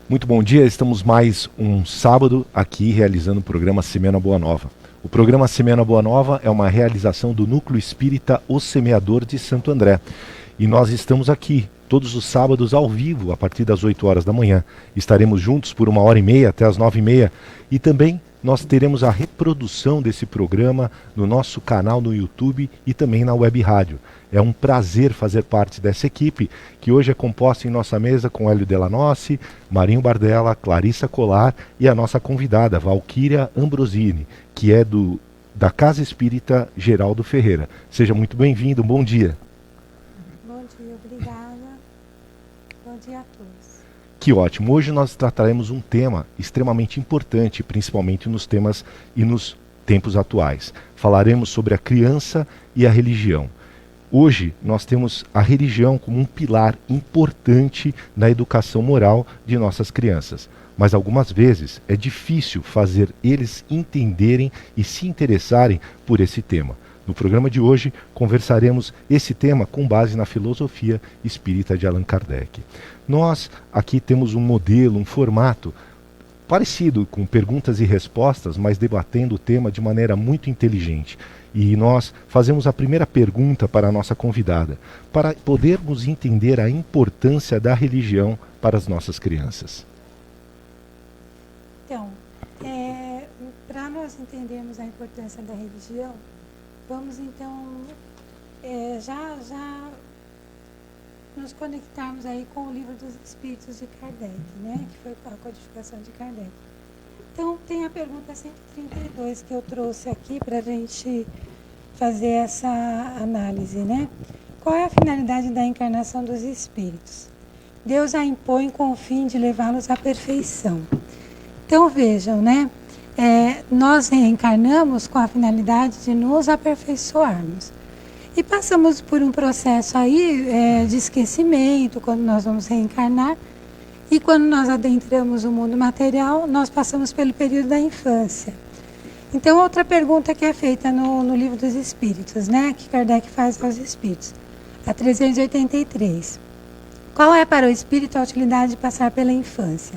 Muito bom dia, estamos mais um sábado aqui realizando o programa Semeando a Boa Nova. O programa Semeando a Boa Nova é uma realização do Núcleo Espírita O Semeador de Santo André. E nós estamos aqui todos os sábados ao vivo, a partir das 8 horas da manhã. Estaremos juntos por 1h30 até as 9h30 e também nós teremos a reprodução desse programa no nosso canal no YouTube e também na web rádio. É um prazer fazer parte dessa equipe, que hoje é composta em nossa mesa com Hélio Delanossi, Marinho Bardella, Clarissa Colar e a nossa convidada, Valquíria Ambrosini, que é da Casa Espírita Geraldo Ferreira. Seja muito bem-vindo, bom dia. Bom dia, obrigada. Bom dia a todos. Que ótimo. Hoje nós trataremos um tema extremamente importante, principalmente nos temas e nos tempos atuais. Falaremos sobre a criança e a religião. Hoje nós temos a religião como um pilar importante na educação moral de nossas crianças. Mas algumas vezes é difícil fazer eles entenderem e se interessarem por esse tema. No programa de hoje, conversaremos esse tema com base na filosofia espírita de Allan Kardec. Nós aqui temos um modelo, um formato parecido com perguntas e respostas, mas debatendo o tema de maneira muito inteligente. E nós fazemos a primeira pergunta para a nossa convidada, para podermos entender a importância da religião para as nossas crianças. Então, para nós entendermos a importância da religião, vamos então já nos conectarmos aí com o Livro dos Espíritos de Kardec, né? Que foi a codificação de Kardec. Então, tem a pergunta 132 que eu trouxe aqui para a gente fazer essa análise, né? Qual é a finalidade da encarnação dos espíritos? Deus a impõe com o fim de levá-los à perfeição. Então, vejam, né? Nós reencarnamos com a finalidade de nos aperfeiçoarmos. E passamos por um processo aí de esquecimento quando nós vamos reencarnar. E quando nós adentramos o mundo material, nós passamos pelo período da infância. Então, outra pergunta que é feita no Livro dos Espíritos, né, que Kardec faz aos Espíritos, a 383. Qual é para o espírito a utilidade de passar pela infância?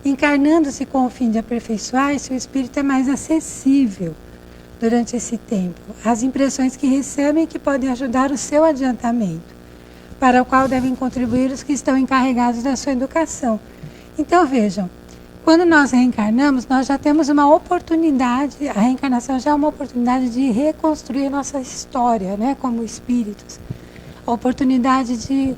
Encarnando-se com o fim de aperfeiçoar-se, o espírito é mais acessível durante esse tempo às impressões que recebem e que podem ajudar o seu adiantamento, para o qual devem contribuir os que estão encarregados da sua educação. Então, vejam, quando nós reencarnamos, nós já temos uma oportunidade, a reencarnação já é uma oportunidade de reconstruir nossa história, né, como espíritos. A oportunidade de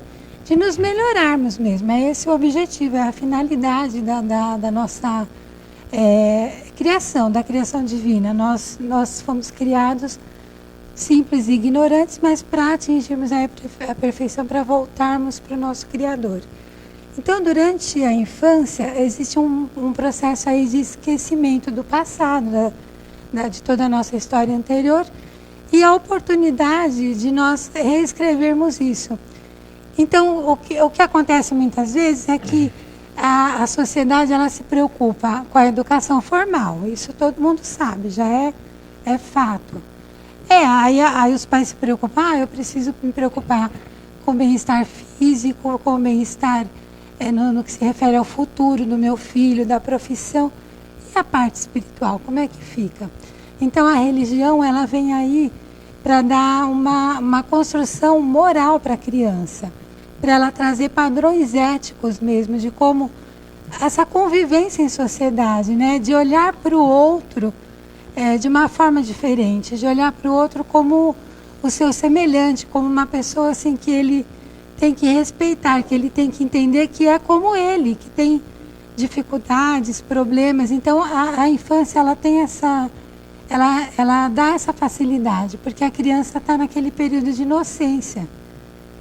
nos melhorarmos mesmo. É esse o objetivo, é a finalidade da nossa criação, da criação divina. Nós fomos criados simples e ignorantes, mas para atingirmos a perfeição, para voltarmos para o nosso Criador. Então, durante a infância, existe um processo aí de esquecimento do passado, de toda a nossa história anterior, e a oportunidade de nós reescrevermos isso. Então, o que acontece muitas vezes é que a sociedade ela se preocupa com a educação formal. Isso todo mundo sabe, já é fato. Aí os pais se preocupam, eu preciso me preocupar com o bem-estar físico, com o bem-estar no que se refere ao futuro do meu filho, da profissão. E a parte espiritual, como é que fica? Então, a religião ela vem aí para dar uma construção moral para a criança, para ela trazer padrões éticos mesmo, de como essa convivência em sociedade, né? De olhar para o outro de uma forma diferente, de olhar para o outro como o seu semelhante, como uma pessoa assim, que ele tem que respeitar, que ele tem que entender que é como ele, que tem dificuldades, problemas. Então, a infância ela tem ela dá essa facilidade, porque a criança está naquele período de inocência.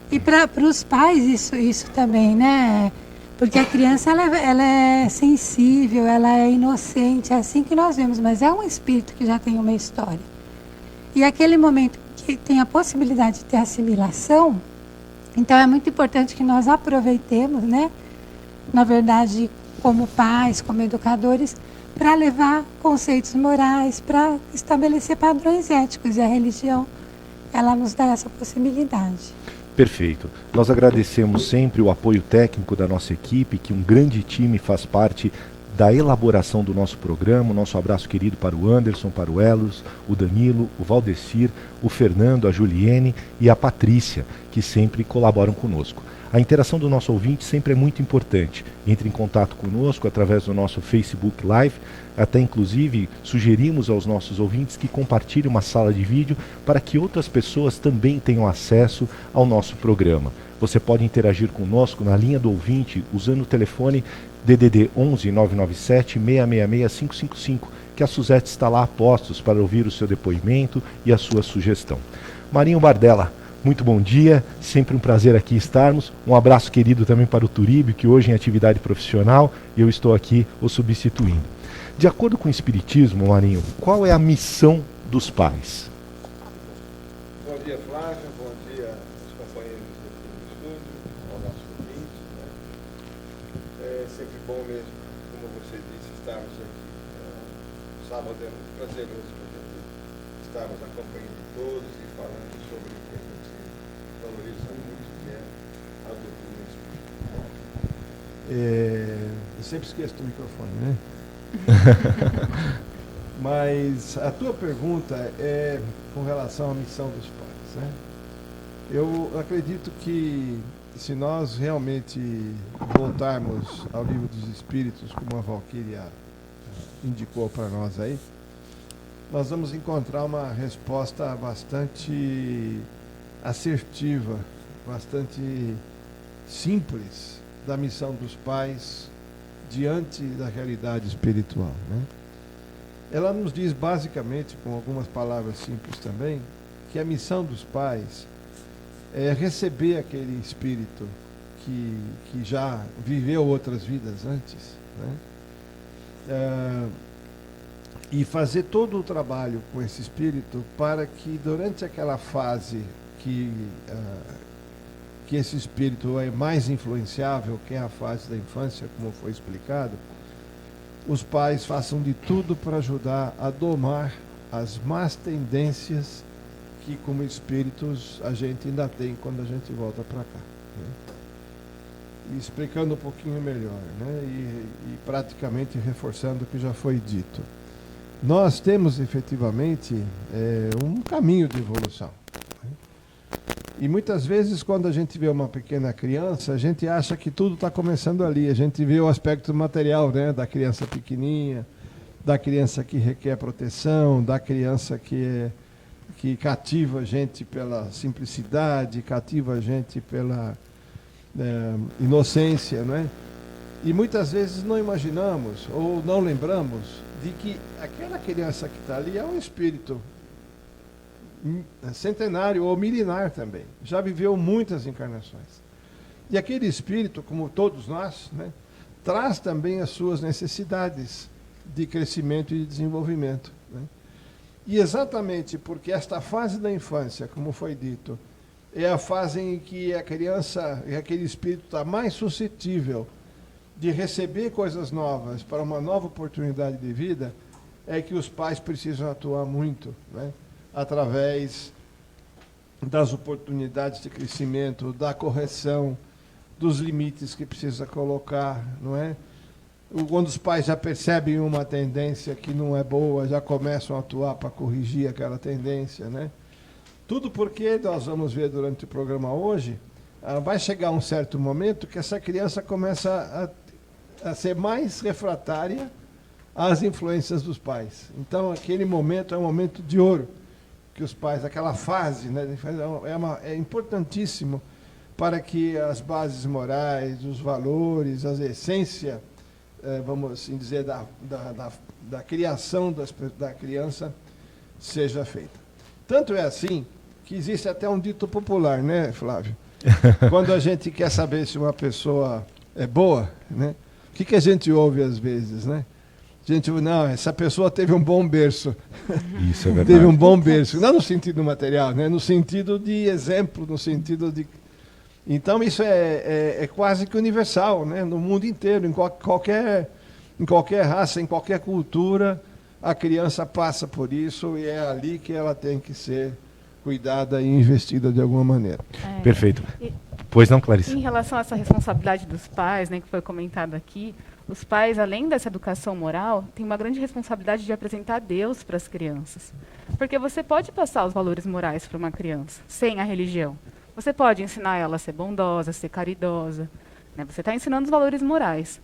E para os pais isso também, né? Porque a criança ela é sensível, ela é inocente, é assim que nós vemos, mas é um espírito que já tem uma história. E aquele momento que tem a possibilidade de ter assimilação, então é muito importante que nós aproveitemos, né? Na verdade, como pais, como educadores, para levar conceitos morais, para estabelecer padrões éticos. E a religião, ela nos dá essa possibilidade. Perfeito. Nós agradecemos sempre o apoio técnico da nossa equipe, que um grande time faz parte da elaboração do nosso programa. Nosso abraço querido para o Anderson, para o Elos, o Danilo, o Valdecir, o Fernando, a Juliene e a Patrícia, que sempre colaboram conosco. A interação do nosso ouvinte sempre é muito importante. Entre em contato conosco através do nosso Facebook Live. Até inclusive sugerimos aos nossos ouvintes que compartilhem uma sala de vídeo para que outras pessoas também tenham acesso ao nosso programa. Você pode interagir conosco na linha do ouvinte usando o telefone DDD 11 997 666 555, que a Suzete está lá a postos para ouvir o seu depoimento e a sua sugestão. Marinho Bardella, muito bom dia, sempre um prazer aqui estarmos. Um abraço querido também para o Turíbio, que hoje em atividade profissional, e eu estou aqui o substituindo. De acordo com o Espiritismo, Marinho, qual é a missão dos pais? Bom dia, Flávio, bom dia aos companheiros aqui no estúdio, ao nosso ouvinte. Né? É sempre bom mesmo, como você disse, estarmos aqui. Sábado é muito prazeroso para a gente estarmos acompanhando todos e falando sobre o que a gente valoriza muito, que é a doutrina espírita. Eu sempre esqueço do microfone, né? Mas a tua pergunta é com relação à missão dos pais, né? Eu acredito que se nós realmente voltarmos ao livro dos Espíritos, como a Valquíria indicou para nós aí, nós vamos encontrar uma resposta bastante assertiva, bastante simples da missão dos pais diante da realidade espiritual, né? Ela nos diz basicamente, com algumas palavras simples também, que a missão dos pais é receber aquele espírito que já viveu outras vidas antes, né? E fazer todo o trabalho com esse espírito para que durante aquela fase que esse espírito é mais influenciável, que é a fase da infância, como foi explicado, os pais façam de tudo para ajudar a domar as más tendências que, como espíritos, a gente ainda tem quando a gente volta para cá, né? E explicando um pouquinho melhor, né? E praticamente reforçando o que já foi dito. Nós temos efetivamente um caminho de evolução. E muitas vezes, quando a gente vê uma pequena criança, a gente acha que tudo está começando ali. A gente vê o aspecto material, né, da criança pequenininha, da criança que requer proteção, da criança que cativa a gente pela simplicidade, cativa a gente pela inocência, não é? E muitas vezes não imaginamos ou não lembramos de que aquela criança que está ali é um espírito centenário ou milenar também, já viveu muitas encarnações. E aquele espírito, como todos nós, né, traz também as suas necessidades de crescimento e de desenvolvimento, né? E exatamente porque esta fase da infância, como foi dito, é a fase em que a criança e aquele espírito está mais suscetível de receber coisas novas para uma nova oportunidade de vida, é que os pais precisam atuar muito, né? Através das oportunidades de crescimento, da correção, dos limites que precisa colocar, não é? Quando os pais já percebem uma tendência que não é boa, já começam a atuar para corrigir aquela tendência, né? Tudo porque, nós vamos ver durante o programa hoje, vai chegar um certo momento que essa criança começa a ser mais refratária às influências dos pais. Então, aquele momento é um momento de ouro, que os pais, aquela fase, né, é importantíssimo para que as bases morais, os valores, a essência, vamos assim dizer, da criação da criança seja feita. Tanto é assim que existe até um dito popular, né, Flávio? Quando a gente quer saber se uma pessoa é boa, né, o que a gente ouve às vezes, né? Gente, não, essa pessoa teve um bom berço. Isso é verdade. Teve um bom berço. Não no sentido material, né? No sentido de exemplo, no sentido de... Então, isso é quase que universal, né? No mundo inteiro, em qualquer raça, em qualquer cultura, a criança passa por isso e é ali que ela tem que ser cuidada e investida de alguma maneira. Perfeito. Pois não, Clarice? Em relação a essa responsabilidade dos pais, né, que foi comentado aqui, os pais, além dessa educação moral, têm uma grande responsabilidade de apresentar Deus para as crianças. Porque você pode passar os valores morais para uma criança, sem a religião. Você pode ensinar ela a ser bondosa, a ser caridosa. Né? Você está ensinando os valores morais.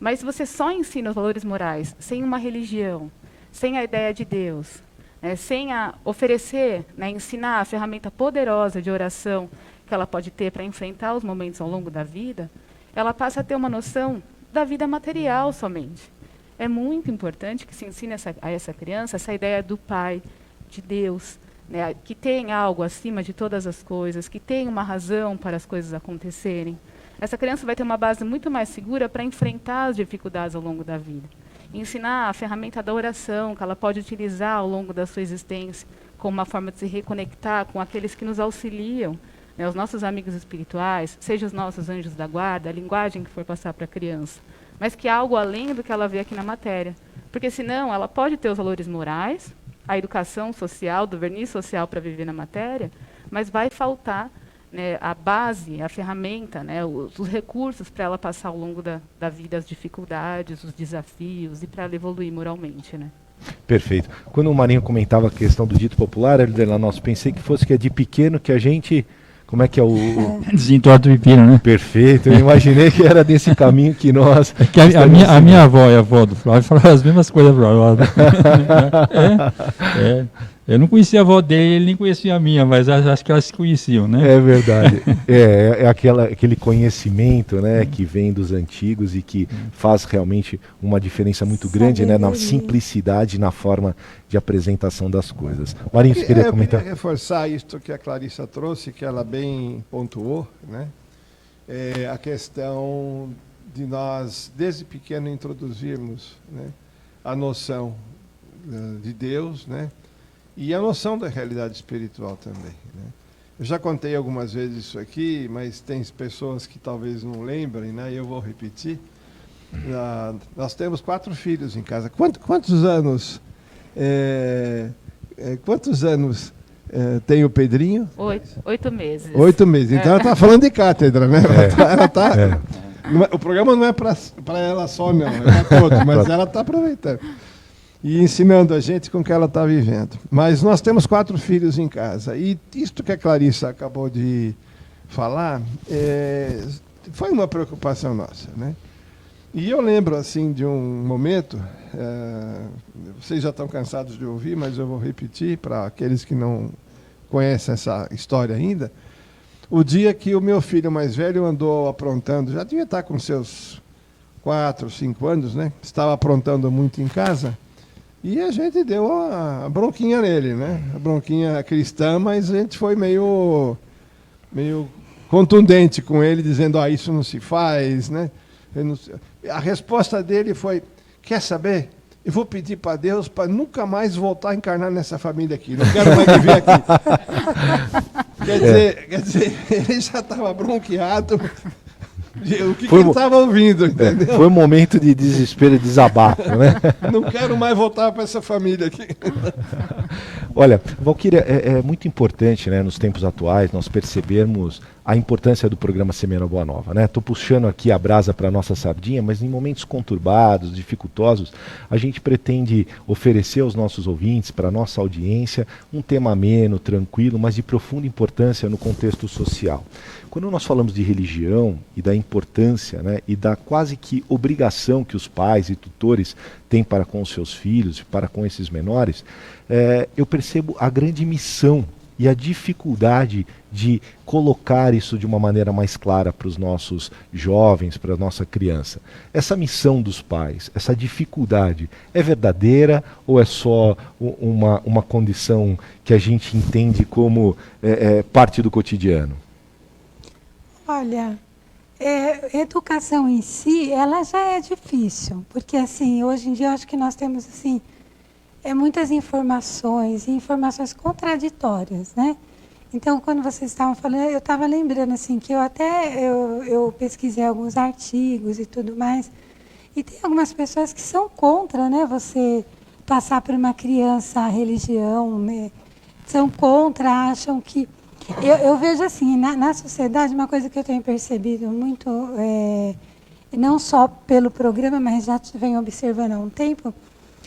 Mas se você só ensina os valores morais sem uma religião, sem a ideia de Deus, né, sem oferecer, né, ensinar a ferramenta poderosa de oração que ela pode ter para enfrentar os momentos ao longo da vida, ela passa a ter uma noção da vida material somente. É muito importante que se ensine a essa criança essa ideia do Pai, de Deus, né, que tem algo acima de todas as coisas, que tem uma razão para as coisas acontecerem. Essa criança vai ter uma base muito mais segura para enfrentar as dificuldades ao longo da vida. Ensinar a ferramenta da oração, que ela pode utilizar ao longo da sua existência, como uma forma de se reconectar com aqueles que nos auxiliam, né, os nossos amigos espirituais, seja os nossos anjos da guarda, a linguagem que for passar para a criança, mas que é algo além do que ela vê aqui na matéria. Porque senão ela pode ter os valores morais, a educação social, do verniz social para viver na matéria, mas vai faltar, né, a base, a ferramenta, né, os recursos para ela passar ao longo da vida as dificuldades, os desafios e para ela evoluir moralmente, né? Perfeito. Quando o Marinho comentava a questão do dito popular, nossa, pensei que fosse que é de pequeno que a gente... Como é que é o... Desentorta o pepino, né? Perfeito. Eu imaginei que era desse caminho que nós... É que a minha avó e a avó do Flávio falavam as mesmas coisas para ela. Eu não conhecia a avó dele, ele nem conhecia a minha, mas acho que elas se conheciam, né? É verdade. Aquele conhecimento, né, que vem dos antigos e que faz realmente uma diferença muito grande, né, na simplicidade, na forma de apresentação das coisas. Marinho, você queria comentar? Eu queria reforçar isto que a Clarissa trouxe, que ela bem pontuou, né? A questão de nós, desde pequeno, introduzirmos, né, a noção de Deus, né? E a noção da realidade espiritual também, né? Eu já contei algumas vezes isso aqui, mas tem pessoas que talvez não lembrem, né? Eu vou repetir. Nós temos 4 filhos em casa. Quantos anos tem o Pedrinho? 8 meses. 8 meses. Então ela está falando de cátedra, né? O programa não é para ela só, não. É para todos, mas ela está aproveitando. E ensinando a gente com o que ela está vivendo. Mas nós temos 4 filhos em casa. E isto que a Clarissa acabou de falar foi uma preocupação nossa, né? E eu lembro assim de um momento, vocês já estão cansados de ouvir, mas eu vou repetir para aqueles que não conhecem essa história ainda. O dia que o meu filho mais velho andou aprontando, já devia estar com seus 4, 5 anos, né? Estava aprontando muito em casa. E a gente deu a bronquinha nele, né? A bronquinha cristã, mas a gente foi meio contundente com ele, dizendo, isso não se faz, né? A resposta dele foi, quer saber? Eu vou pedir para Deus para nunca mais voltar a encarnar nessa família aqui. Não quero mais viver aqui. Quer dizer, ele já estava bronqueado. O que ele estava ouvindo, entendeu? Foi um momento de desespero e desabafo, né? Não quero mais voltar para essa família aqui. Olha, Valquíria, é muito importante, né, nos tempos atuais, nós percebermos a importância do programa Semeando a Boa Nova, né? Estou puxando aqui a brasa para a nossa sardinha, mas em momentos conturbados, dificultosos, a gente pretende oferecer aos nossos ouvintes, para a nossa audiência, um tema ameno, tranquilo, mas de profunda importância no contexto social. Quando nós falamos de religião e da importância, né, e da quase que obrigação que os pais e tutores têm para com os seus filhos, para com esses menores, eu percebo a grande missão e a dificuldade de colocar isso de uma maneira mais clara para os nossos jovens, para a nossa criança. Essa missão dos pais, essa dificuldade, é verdadeira ou é só uma condição que a gente entende como parte do cotidiano? Olha, educação em si, ela já é difícil, porque assim, hoje em dia eu acho que nós temos assim, muitas informações, e informações contraditórias, né? Então, quando vocês estavam falando, eu estava lembrando assim, que eu pesquisei alguns artigos e tudo mais, e tem algumas pessoas que são contra, né, você passar para uma criança a religião, né, são contra, acham que... Eu vejo assim, na sociedade, uma coisa que eu tenho percebido muito, não só pelo programa, mas já venho observando há um tempo,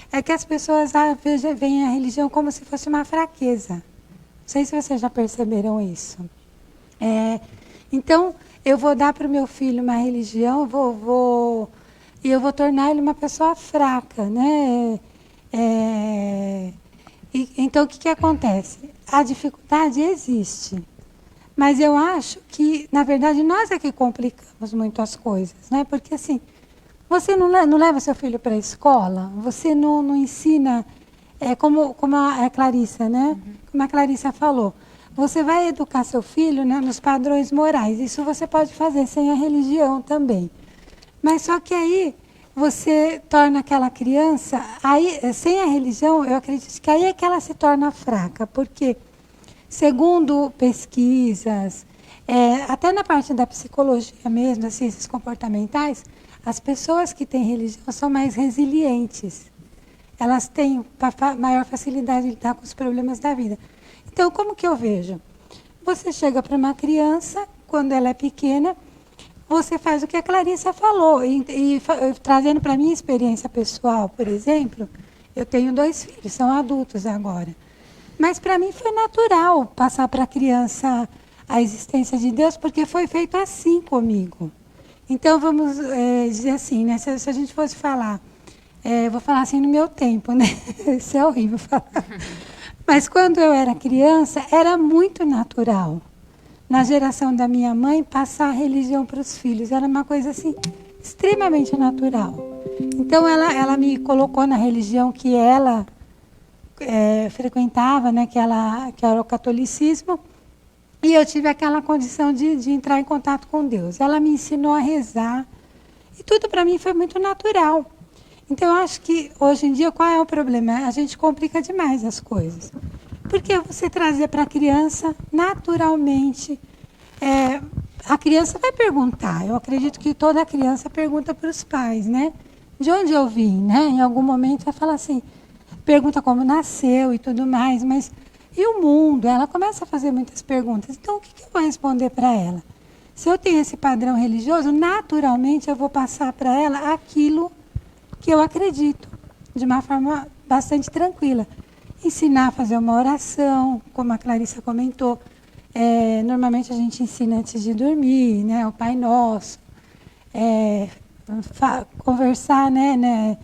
é que as pessoas veem a religião como se fosse uma fraqueza. Não sei se vocês já perceberam isso. Então, eu vou dar para o meu filho uma religião, e eu vou tornar ele uma pessoa fraca, né? Então, o que acontece? A dificuldade existe, mas eu acho que, na verdade, nós é que complicamos muito as coisas, né? Porque, assim, você não leva seu filho para a escola, você não ensina, como a Clarissa, né? Como a Clarissa falou, você vai educar seu filho, né, nos padrões morais. Isso você pode fazer sem a religião também. Mas só que aí você torna aquela criança, aí, sem a religião, eu acredito que aí é que ela se torna fraca, porque, segundo pesquisas, até na parte da psicologia mesmo, das ciências comportamentais, as pessoas que têm religião são mais resilientes. Elas têm maior facilidade de lidar com os problemas da vida. Então, como que eu vejo? Você chega para uma criança, quando ela é pequena, você faz o que a Clarissa falou. E trazendo para a minha experiência pessoal, por exemplo, eu tenho 2 filhos, são adultos agora. Mas para mim foi natural passar para a criança a existência de Deus, porque foi feito assim comigo. Então, vamos dizer assim, né? Se a gente fosse falar, vou falar assim no meu tempo, né? Isso é horrível falar. Mas quando eu era criança, era muito natural. Na geração da minha mãe, passar a religião para os filhos era uma coisa assim, extremamente natural. Então, ela me colocou na religião que ela frequentava, né, que era o catolicismo, e eu tive aquela condição de entrar em contato com Deus. Ela me ensinou a rezar, e tudo para mim foi muito natural. Então, eu acho que, hoje em dia, qual é o problema? A gente complica demais as coisas. Porque você trazer para a criança, naturalmente, a criança vai perguntar. Eu acredito que toda criança pergunta para os pais, né? De onde eu vim, né? Em algum momento vai falar assim, pergunta como nasceu e tudo mais, mas e o mundo? Ela começa a fazer muitas perguntas. Então, o que eu vou responder para ela? Se eu tenho esse padrão religioso, naturalmente eu vou passar para ela aquilo que eu acredito, de uma forma bastante tranquila. Ensinar a fazer uma oração, como a Clarissa comentou. Normalmente a gente ensina antes de dormir, né, o Pai Nosso. Conversar, né,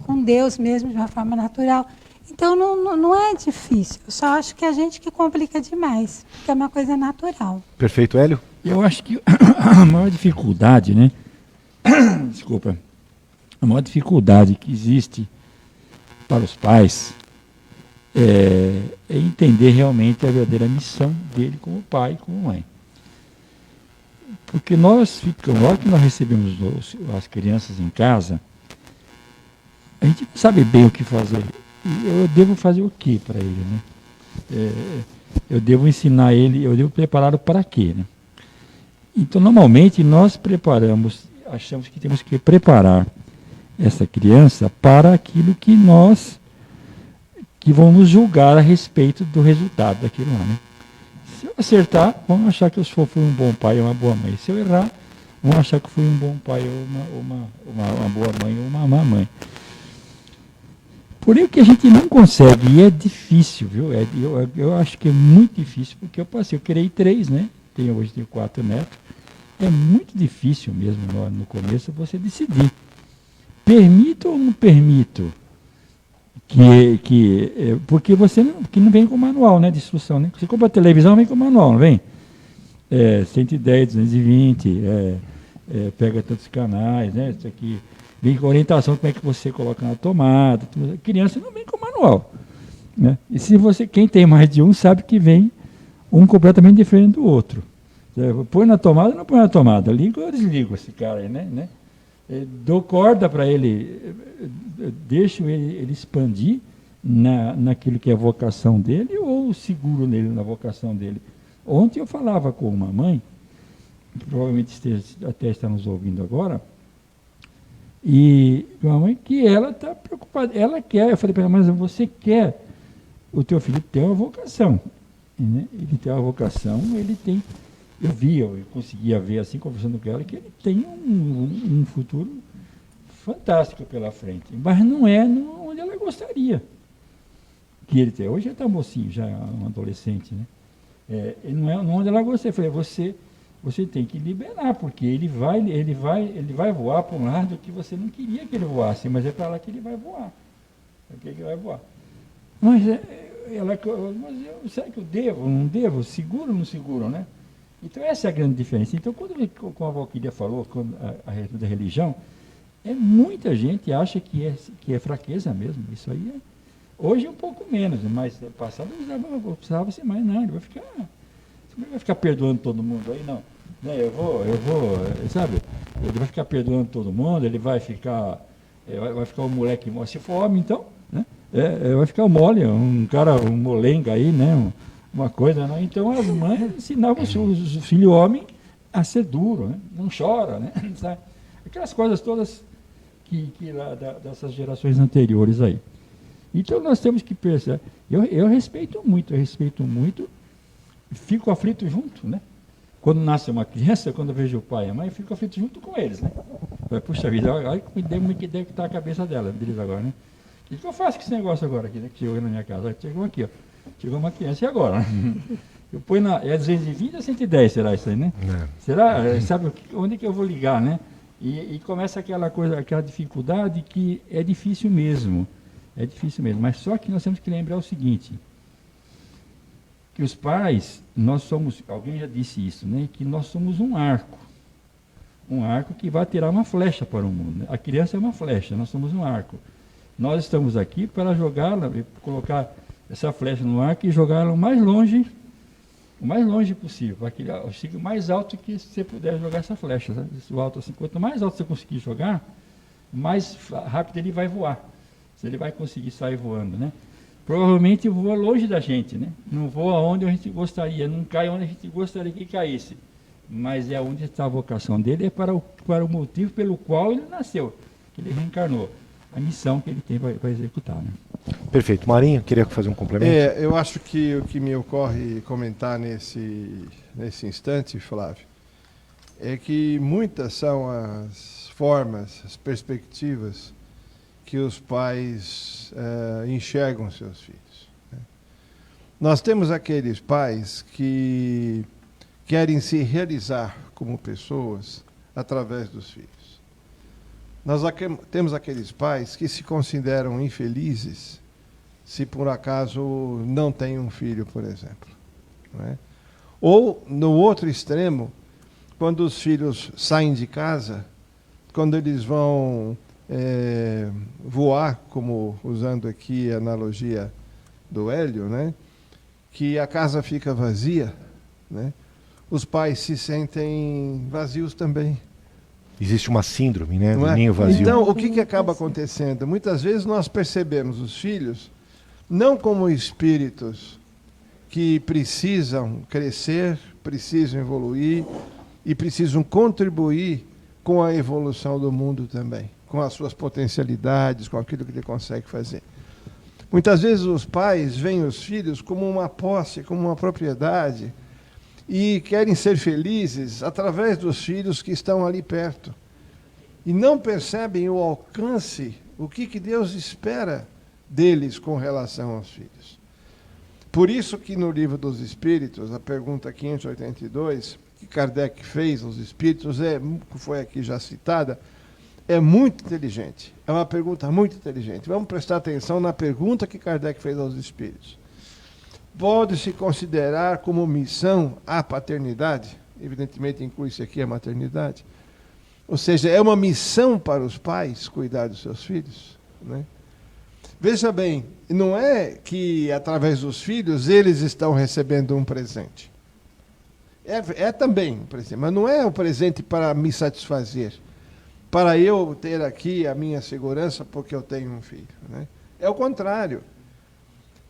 com Deus mesmo, de uma forma natural. Então, não é difícil. Eu só acho que a gente que complica demais, porque é uma coisa natural. Perfeito, Hélio? Eu acho que a maior dificuldade, né? Desculpa. A maior dificuldade que existe para os pais é entender realmente a verdadeira missão dele como pai e como mãe. Porque nós ficamos, na hora que nós recebemos as crianças em casa, a gente não sabe bem o que fazer. Eu devo fazer o que para ele, né? Eu devo ensinar ele, eu devo prepará-lo para quê, né? Então, normalmente, nós achamos que temos que preparar essa criança para aquilo que vamos julgar a respeito do resultado daquilo lá, né? Se eu acertar, vão achar que eu fui um bom pai ou uma boa mãe. Se eu errar, vão achar que eu fui um bom pai ou uma boa mãe ou uma má mãe. Porém, o que a gente não consegue, e é difícil, viu? Eu acho que é muito difícil, porque eu criei 3, né? Hoje tenho 4 netos. É muito difícil mesmo no começo você decidir. Permito ou não permito? Porque que não vem com manual, né, de instrução, né? Você compra a televisão, vem com manual, não vem? 110, 220, pega tantos canais, né? Isso aqui vem com orientação como é que você coloca na tomada. Criança não vem com manual, né? E quem tem mais de um sabe que vem um completamente diferente do outro. Põe na tomada ou não põe na tomada? Ligo ou desligo esse cara aí, né? Dou corda para ele, deixo ele expandir naquilo que é a vocação dele ou seguro nele na vocação dele. Ontem eu falava com uma mãe, que provavelmente até está nos ouvindo agora, e uma mãe que ela está preocupada, ela quer, eu falei para ela, mas você quer o teu filho tem uma vocação, né? Ele tem uma vocação, ele tem... eu conseguia ver assim, conversando com ela, que ele tem um futuro fantástico pela frente, mas não é onde ela gostaria que ele tenha. Hoje ele está mocinho, já é um adolescente, né? Não é onde ela gostaria. Eu falei, você tem que liberar, porque ele vai voar para um lado que você não queria que ele voasse, mas é para lá que ele vai voar. Mas será que eu devo? Não devo? Seguro ou não seguro, né? Então essa é a grande diferença. Então, como a Valquíria falou a respeito da religião, muita gente acha que é fraqueza mesmo. Isso aí hoje é um pouco menos, mas passado eu precisava ser mais, não, ele vai ficar... Você não vai ficar perdoando todo mundo aí, não. Né, eu vou, sabe? Ele vai ficar perdoando todo mundo, ele vai ficar um moleque mole. Se for homem, então, né? Vai ficar mole, um molenga aí, né? Uma coisa, né? Então as mães ensinavam os filhos homens a ser duro, né? Não chora, né? Sabe? Aquelas coisas todas que lá dessas gerações anteriores aí. Então nós temos que pensar. Eu respeito muito, fico aflito junto, né? Quando nasce uma criança, quando eu vejo o pai e a mãe, eu fico aflito junto com eles, né? Puxa vida, olha que ideia que está a cabeça deles agora, né? O que eu faço com esse negócio agora aqui, né? Que chegou na minha casa? Chegou aqui, ó. Chegou uma criança, e agora? Eu ponho é 220 ou 110, será isso aí, né? Será? Sabe onde que eu vou ligar, né? E começa aquela dificuldade que é difícil mesmo. Mas só que nós temos que lembrar o seguinte, que os pais, alguém já disse isso, né? Que nós somos um arco que vai tirar uma flecha para o mundo, né? A criança é uma flecha, nós somos um arco. Nós estamos aqui para jogá-la, colocar essa flecha no arco e jogá-la o mais longe possível, o mais alto que você puder jogar essa flecha, né? Isso alto assim, quanto mais alto você conseguir jogar, mais rápido ele vai voar. Ele vai conseguir sair voando, né? Provavelmente voa longe da gente, né? Não voa onde a gente gostaria, não cai onde a gente gostaria que caísse. Mas é onde está a vocação dele, é para o motivo pelo qual ele nasceu, que ele reencarnou. A missão que ele tem para executar, né? Perfeito. Marinho, queria fazer um complemento? Eu acho que o que me ocorre comentar nesse instante, Flávio, é que muitas são as formas, as perspectivas que os pais enxergam seus filhos, né? Nós temos aqueles pais que querem se realizar como pessoas através dos filhos. Nós temos aqueles pais que se consideram infelizes se por acaso não têm um filho, por exemplo, né? Ou, no outro extremo, quando os filhos saem de casa, quando eles vão voar, como usando aqui a analogia do Hélio, né? Que a casa fica vazia, né? Os pais se sentem vazios também. Existe uma síndrome, né, do ninho vazio. Então, o que acaba acontecendo? Muitas vezes nós percebemos os filhos não como espíritos que precisam crescer, precisam evoluir e precisam contribuir com a evolução do mundo também, com as suas potencialidades, com aquilo que ele consegue fazer. Muitas vezes os pais veem os filhos como uma posse, como uma propriedade, e querem ser felizes através dos filhos que estão ali perto. E não percebem o alcance, o que Deus espera deles com relação aos filhos. Por isso que no Livro dos Espíritos, a pergunta 582, que Kardec fez aos Espíritos, que foi aqui já citada, é muito inteligente. É uma pergunta muito inteligente. Vamos prestar atenção na pergunta que Kardec fez aos Espíritos. Pode-se considerar como missão a paternidade? Evidentemente inclui-se aqui a maternidade. Ou seja, é uma missão para os pais cuidar dos seus filhos, né? Veja bem, não é que através dos filhos eles estão recebendo um presente. É também um presente, mas não é um presente para me satisfazer, para eu ter aqui a minha segurança porque eu tenho um filho, né? É o contrário.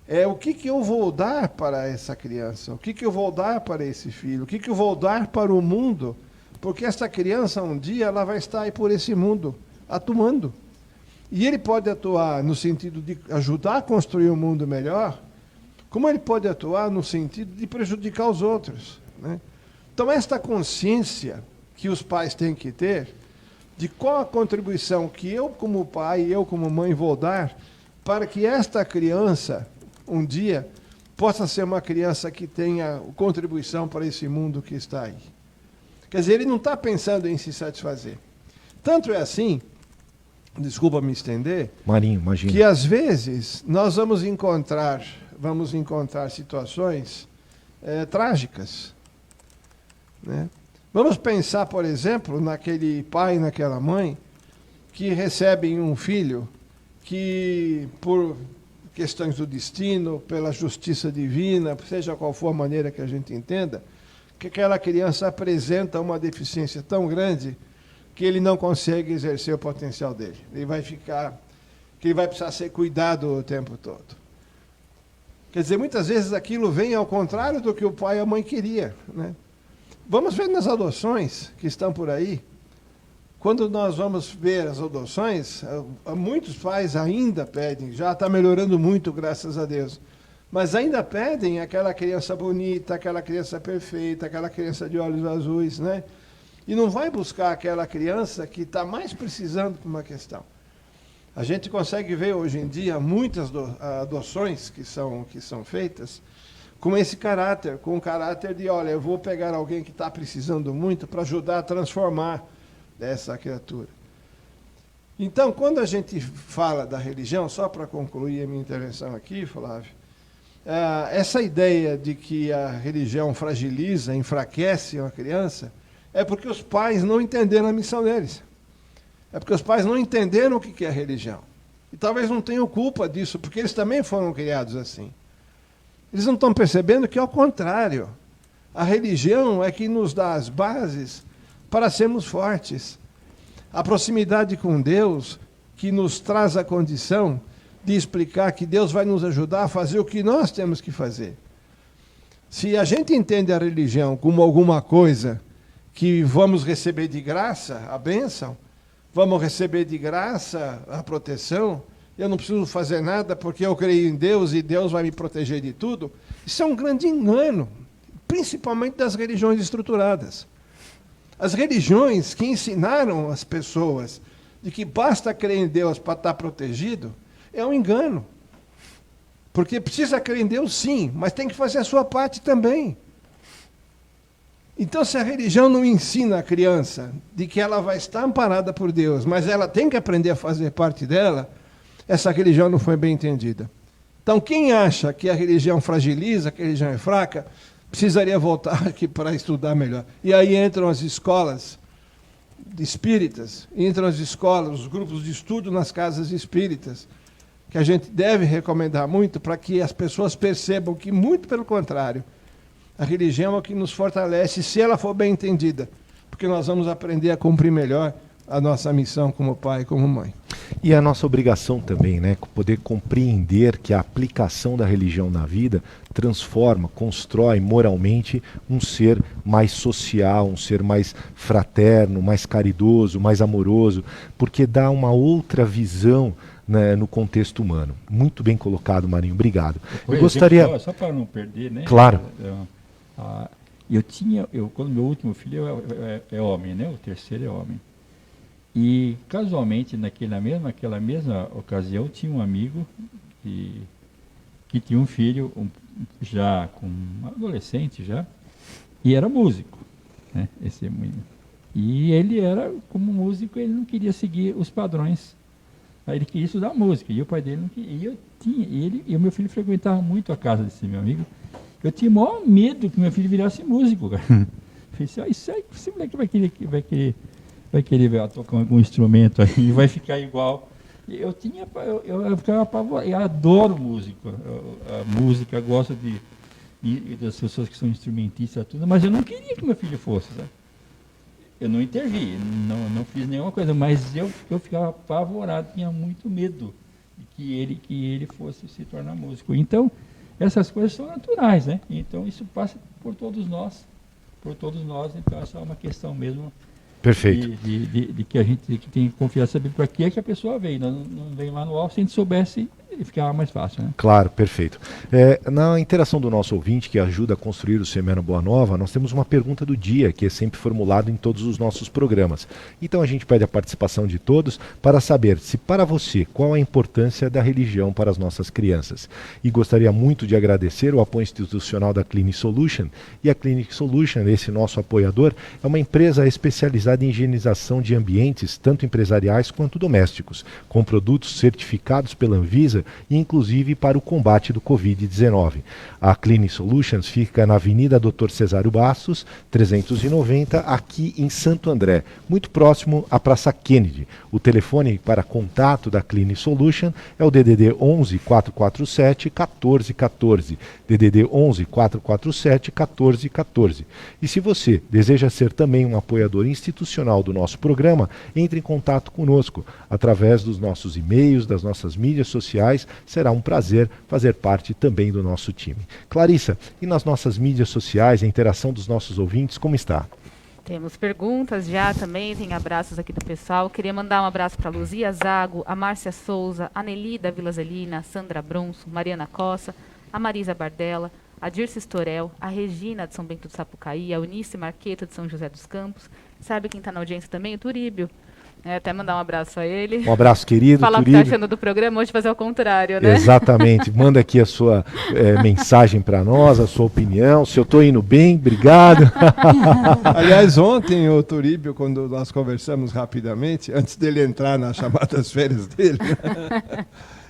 É o que eu vou dar para essa criança, o que eu vou dar para esse filho, o que eu vou dar para o mundo, porque essa criança um dia ela vai estar aí por esse mundo, atuando. E ele pode atuar no sentido de ajudar a construir um mundo melhor, como ele pode atuar no sentido de prejudicar os outros, né? Então, esta consciência que os pais têm que ter de qual a contribuição que eu, como pai, e eu, como mãe, vou dar para que esta criança, um dia, possa ser uma criança que tenha contribuição para esse mundo que está aí. Quer dizer, ele não está pensando em se satisfazer. Tanto é assim, desculpa me estender, Marinho, imagina. que às vezes nós vamos encontrar situações trágicas, né? Vamos pensar, por exemplo, naquele pai, naquela mãe, que recebem um filho que, por questões do destino, pela justiça divina, seja qual for a maneira que a gente entenda, que aquela criança apresenta uma deficiência tão grande que ele não consegue exercer o potencial dele. Ele vai precisar ser cuidado o tempo todo. Quer dizer, muitas vezes aquilo vem ao contrário do que o pai e a mãe queriam, né? Vamos ver nas adoções que estão por aí. Quando nós vamos ver as adoções, muitos pais ainda pedem, já está melhorando muito, graças a Deus, mas ainda pedem aquela criança bonita, aquela criança perfeita, aquela criança de olhos azuis, né? E não vai buscar aquela criança que está mais precisando de uma questão. A gente consegue ver hoje em dia muitas adoções que são feitas com esse caráter, com o caráter de, olha, eu vou pegar alguém que está precisando muito para ajudar a transformar essa criatura. Então, quando a gente fala da religião, só para concluir a minha intervenção aqui, Flávio, essa ideia de que a religião fragiliza, enfraquece uma criança, é porque os pais não entenderam a missão deles. É porque os pais não entenderam o que é religião. E talvez não tenham culpa disso, porque eles também foram criados assim. Eles não estão percebendo que, ao contrário, a religião é que nos dá as bases para sermos fortes. A proximidade com Deus que nos traz a condição de explicar que Deus vai nos ajudar a fazer o que nós temos que fazer. Se a gente entende a religião como alguma coisa que vamos receber de graça, a bênção, vamos receber de graça a proteção, eu não preciso fazer nada porque eu creio em Deus e Deus vai me proteger de tudo, isso é um grande engano, principalmente das religiões estruturadas. As religiões que ensinaram as pessoas de que basta crer em Deus para estar protegido, é um engano. Porque precisa crer em Deus, sim, mas tem que fazer a sua parte também. Então, se a religião não ensina a criança de que ela vai estar amparada por Deus, mas ela tem que aprender a fazer parte dela, essa religião não foi bem entendida. Então, quem acha que a religião fragiliza, que a religião é fraca, precisaria voltar aqui para estudar melhor. E aí entram as escolas espíritas, entram as escolas, os grupos de estudo nas casas espíritas, que a gente deve recomendar muito para que as pessoas percebam que, muito pelo contrário, a religião é o que nos fortalece, se ela for bem entendida, porque nós vamos aprender a cumprir melhor a nossa missão como pai e como mãe. E a nossa obrigação também, né? Poder compreender que a aplicação da religião na vida transforma, constrói moralmente um ser mais social, um ser mais fraterno, mais caridoso, mais amoroso, porque dá uma outra visão, né, no contexto humano. Muito bem colocado, Marinho. Obrigado. Eu gostaria... Só para não perder, né? Claro. Quando meu último filho é homem, né? O terceiro é homem. E, casualmente, naquela mesma ocasião, tinha um amigo que tinha um filho já com um adolescente já, e era músico, né? E ele era, como músico, ele não queria seguir os padrões. Aí ele queria estudar música, e o pai dele não queria. E o meu filho frequentava muito a casa desse meu amigo. Eu tinha o maior medo que meu filho virasse músico, cara. Eu pensei, isso aí, esse moleque vai querer tocar algum instrumento aí e vai ficar igual. Eu ficava apavorado. Eu adoro música. A música, gosto das pessoas que são instrumentistas, tudo, mas eu não queria que meu filho fosse, sabe? Eu não intervi, não fiz nenhuma coisa, mas eu ficava apavorado, tinha muito medo de que ele fosse se tornar músico. Então, essas coisas são naturais, né? Então, isso passa por todos nós, então essa é uma questão mesmo. Perfeito. De que a gente tem que confiar, saber para que a pessoa veio. Não vem manual se a gente soubesse e ficava mais fácil, né? Claro, perfeito. Na interação do nosso ouvinte, que ajuda a construir o Semana Boa Nova, nós temos uma pergunta do dia, que é sempre formulada em todos os nossos programas. Então a gente pede a participação de todos para saber se para você, qual a importância da religião para as nossas crianças. E gostaria muito de agradecer o apoio institucional da Clinic Solution. E a Clinic Solution, esse nosso apoiador, é uma empresa especializada em higienização de ambientes, tanto empresariais quanto domésticos, com produtos certificados pela Anvisa e inclusive para o combate do Covid-19. A Clinic Solutions fica na Avenida Dr. Cesário Bastos, 390, aqui em Santo André, muito próximo à Praça Kennedy. O telefone para contato da Clinic Solution é o DDD 11 447 1414, DDD 11 447 1414. E se você deseja ser também um apoiador institucional do nosso programa, entre em contato conosco através dos nossos e-mails, das nossas mídias sociais. Será um prazer fazer parte também do nosso time. Clarissa, e nas nossas mídias sociais, a interação dos nossos ouvintes, como está? Temos perguntas já também, tem abraços aqui do pessoal. Queria mandar um abraço para a Luzia Zago, a Márcia Souza, a Nelly da Vila Zelina, a Sandra Bronson, Mariana Cossa, a Marisa Bardella, a Dirce Storel, a Regina de São Bento do Sapucaí, a Eunice Marqueta de São José dos Campos. Sabe quem está na audiência também? O Turíbio. Até mandar um abraço a ele. Um abraço, querido. Falar o que Turíbio. está achando do programa, hoje fazer o contrário, né? Exatamente. Manda aqui a sua mensagem para nós, a sua opinião. Se eu estou indo bem, obrigado. Aliás, ontem o Turíbio, quando nós conversamos rapidamente, antes dele entrar nas chamadas férias dele,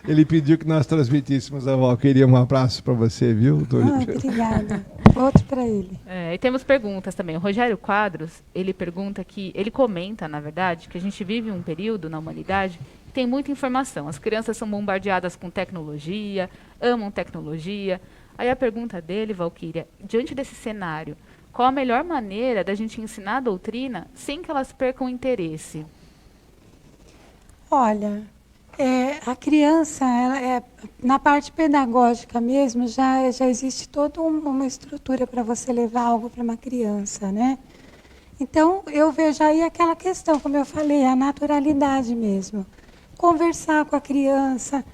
ele pediu que nós transmitíssemos a Valquíria. Um abraço para você, viu, Turíbio? Obrigada. Outro para ele. E temos perguntas também. O Rogério Quadros, ele pergunta que, ele comenta, na verdade, que a gente vive um período na humanidade que tem muita informação. As crianças são bombardeadas com tecnologia, amam tecnologia. Aí a pergunta dele, Valquíria, diante desse cenário, qual a melhor maneira da gente ensinar a doutrina sem que elas percam o interesse? Olha, a criança, na parte pedagógica mesmo, já existe toda uma estrutura para você levar algo para uma criança, né? Então, eu vejo aí aquela questão, como eu falei, a naturalidade mesmo. Conversar com a criança.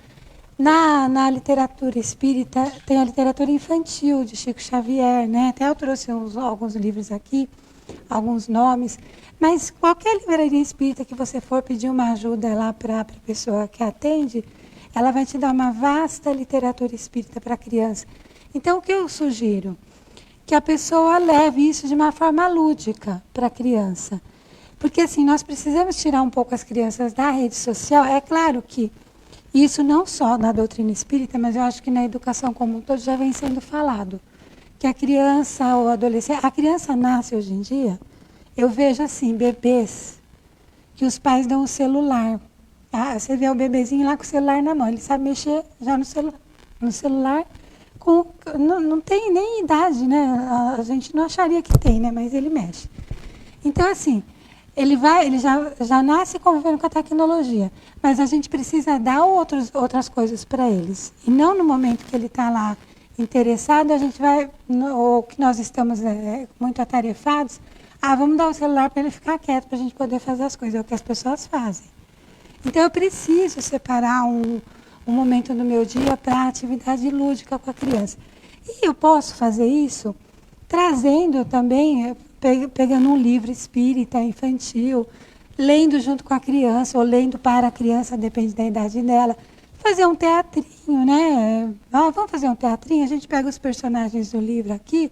Na literatura espírita, tem a literatura infantil de Chico Xavier, né? Até eu trouxe alguns livros aqui, alguns nomes. Mas qualquer livraria espírita que você for pedir uma ajuda lá para a pessoa que atende, ela vai te dar uma vasta literatura espírita para a criança. Então, o que eu sugiro? Que a pessoa leve isso de uma forma lúdica para a criança. Porque, assim, nós precisamos tirar um pouco as crianças da rede social. É claro que isso não só na doutrina espírita, mas eu acho que na educação como um todo já vem sendo falado. Que a criança ou adolescente... A criança nasce hoje em dia... Eu vejo assim, bebês, que os pais dão o celular. Você vê o bebezinho lá com o celular na mão, ele sabe mexer já no celular não tem nem idade, né? A gente não acharia que tem, né? Mas ele mexe. Então, assim, ele já nasce convivendo com a tecnologia, mas a gente precisa dar outras coisas para eles. E não no momento que ele está lá interessado, a gente vai, ou que nós estamos muito atarefados, vamos dar o celular para ele ficar quieto, para a gente poder fazer as coisas. É o que as pessoas fazem. Então, eu preciso separar um momento no meu dia para atividade lúdica com a criança. E eu posso fazer isso trazendo também, pegando um livro espírita, infantil, lendo junto com a criança, ou lendo para a criança, depende da idade dela. Fazer um teatrinho, né? Vamos fazer um teatrinho? A gente pega os personagens do livro aqui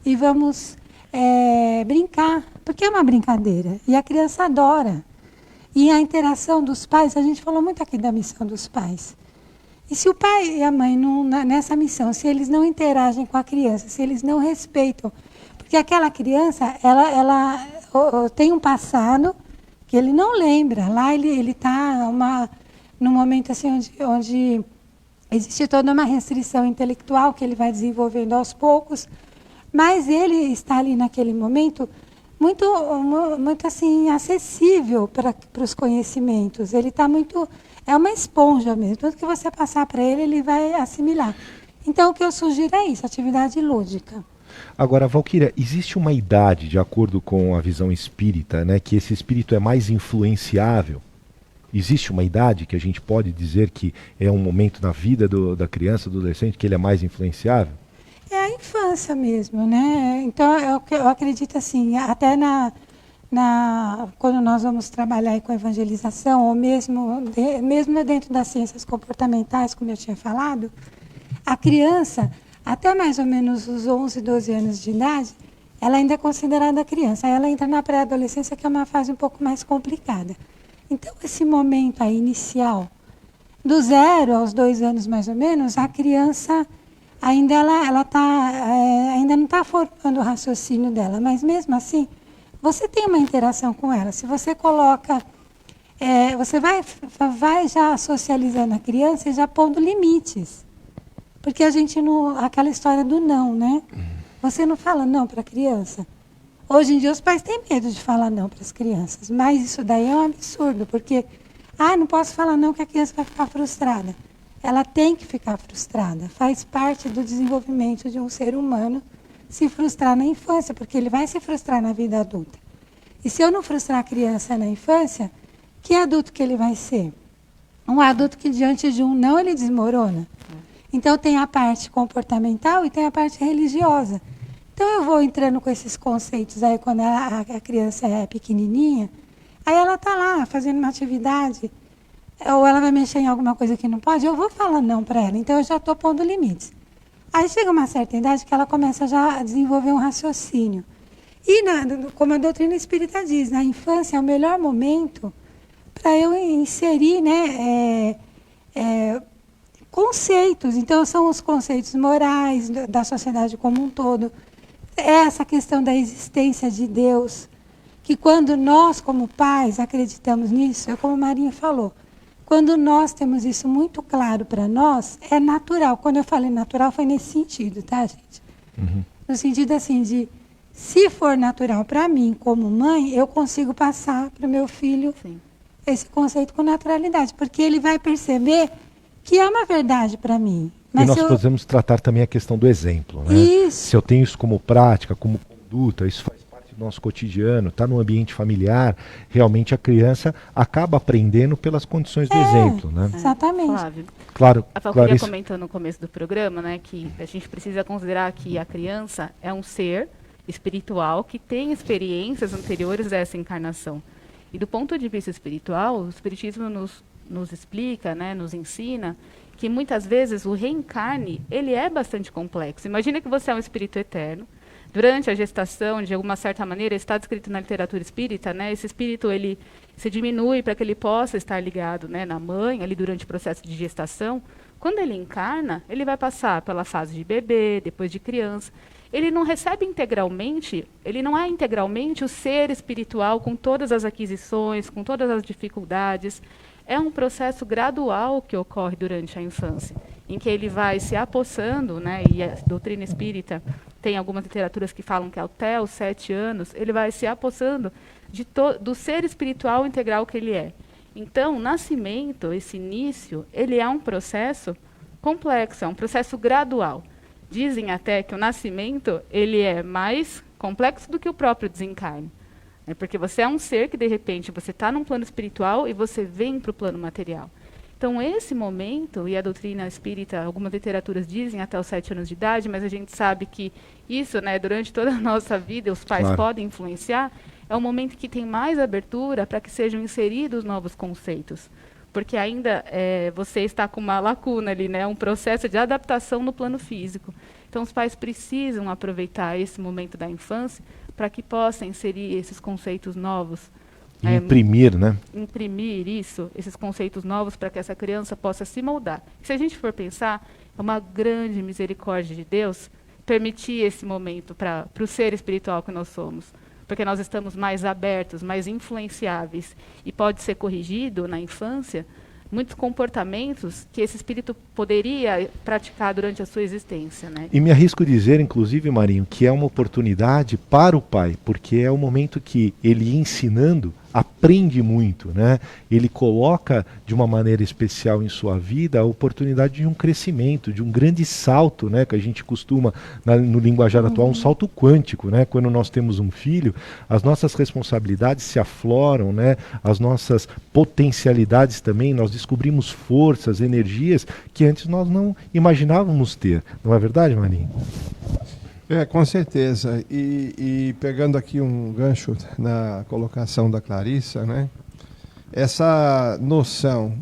e vamos... brincar, porque é uma brincadeira e a criança adora. E a interação dos pais, a gente falou muito aqui da missão dos pais. E se o pai e a mãe, nessa missão, se eles não interagem com a criança, se eles não respeitam, porque aquela criança, ela tem um passado que ele não lembra. Lá ele está num momento assim onde existe toda uma restrição intelectual que ele vai desenvolvendo aos poucos. Mas ele está ali naquele momento muito assim, acessível para os conhecimentos. Ele está muito... É uma esponja mesmo. Tudo que você passar para ele, ele vai assimilar. Então, o que eu sugiro é isso, atividade lúdica. Agora, Valquíria, existe uma idade, de acordo com a visão espírita, né, que esse espírito é mais influenciável? Existe uma idade que a gente pode dizer que é um momento na vida da criança, do adolescente, que ele é mais influenciável? É a infância mesmo, né? Então, eu acredito assim, até quando nós vamos trabalhar aí com evangelização, ou mesmo dentro das ciências comportamentais, como eu tinha falado, a criança, até mais ou menos os 11, 12 anos de idade, ela ainda é considerada criança. Aí ela entra na pré-adolescência, que é uma fase um pouco mais complicada. Então, esse momento aí inicial, do 0 aos 2 anos mais ou menos, a criança ainda ainda não está formando o raciocínio dela, mas mesmo assim, você tem uma interação com ela. Se você coloca, você vai já socializando a criança e já pondo limites. Porque a gente não, aquela história do não, né? Você não fala não para a criança. Hoje em dia os pais têm medo de falar não para as crianças, mas isso daí é um absurdo, porque não posso falar não que a criança vai ficar frustrada. Ela tem que ficar frustrada. Faz parte do desenvolvimento de um ser humano se frustrar na infância, porque ele vai se frustrar na vida adulta. E se eu não frustrar a criança na infância, que adulto que ele vai ser? Um adulto que diante de um não, ele desmorona. Então tem a parte comportamental e tem a parte religiosa. Então eu vou entrando com esses conceitos aí quando a criança é pequenininha, aí ela está lá fazendo uma atividade, ou ela vai mexer em alguma coisa que não pode, eu vou falar não para ela, então eu já estou pondo limites. Aí chega uma certa idade que ela começa já a desenvolver um raciocínio. E, como a doutrina espírita diz, na infância é o melhor momento para eu inserir, né, conceitos. Então, são os conceitos morais da sociedade como um todo. É essa questão da existência de Deus, que quando nós, como pais, acreditamos nisso, é como a Marinha falou, quando nós temos isso muito claro para nós, é natural. Quando eu falei natural, foi nesse sentido, tá, gente? Uhum. No sentido assim de, se for natural para mim, como mãe, eu consigo passar para o meu filho Sim. esse conceito com naturalidade, porque ele vai perceber que é uma verdade para mim. Mas e nós podemos tratar também a questão do exemplo, né? Isso. Se eu tenho isso como prática, como conduta, isso faz parte do nosso cotidiano, está no ambiente familiar, realmente a criança acaba aprendendo pelas condições do exemplo, né? Exatamente. Flávio. Claro, A Valquíria Clarice. comentou no começo do programa, né, que a gente precisa considerar que a criança é um ser espiritual que tem experiências anteriores a essa encarnação. E do ponto de vista espiritual, o Espiritismo nos explica, né, nos ensina que muitas vezes o reencarne, ele é bastante complexo. Imagina que você é um espírito eterno. Durante a gestação, de alguma certa maneira, está descrito na literatura espírita, né, esse espírito ele se diminui para que ele possa estar ligado, né, na mãe, ali durante o processo de gestação. Quando ele encarna, ele vai passar pela fase de bebê, depois de criança. Ele não recebe integralmente, ele não é integralmente o ser espiritual com todas as aquisições, com todas as dificuldades. É um processo gradual que ocorre durante a infância, em que ele vai se apossando, né, e a doutrina espírita tem algumas literaturas que falam que até os 7 anos, ele vai se apossando do ser espiritual integral que ele é. Então, o nascimento, esse início, ele é um processo complexo, é um processo gradual. Dizem até que o nascimento ele é mais complexo do que o próprio desencarne. Porque você é um ser que, de repente, você está num plano espiritual e você vem para o plano material. Então, esse momento, e a doutrina espírita, algumas literaturas dizem até os 7 anos de idade, mas a gente sabe que isso, né, durante toda a nossa vida, os pais podem influenciar, é um momento que tem mais abertura para que sejam inseridos novos conceitos. Porque ainda você está com uma lacuna ali, né, um processo de adaptação no plano físico. Então, os pais precisam aproveitar esse momento da infância para que possam inserir esses conceitos novos. Imprimir, né? Imprimir esses conceitos novos para que essa criança possa se moldar. E se a gente for pensar, é uma grande misericórdia de Deus permitir esse momento para o ser espiritual que nós somos. Porque nós estamos mais abertos, mais influenciáveis. E pode ser corrigido na infância muitos comportamentos que esse espírito poderia praticar durante a sua existência, né? E me arrisco a dizer, inclusive, Marinho, que é uma oportunidade para o pai, porque é o momento que ele ensinando, aprende muito, né? Ele coloca de uma maneira especial em sua vida a oportunidade de um crescimento, de um grande salto, né? Que a gente costuma, no linguajar atual, um salto quântico, né? Quando nós temos um filho, as nossas responsabilidades se afloram, né? As nossas potencialidades também, nós descobrimos forças, energias que antes nós não imaginávamos ter. Não é verdade, Marinho? Com certeza. E pegando aqui um gancho na colocação da Clarissa, né? Essa noção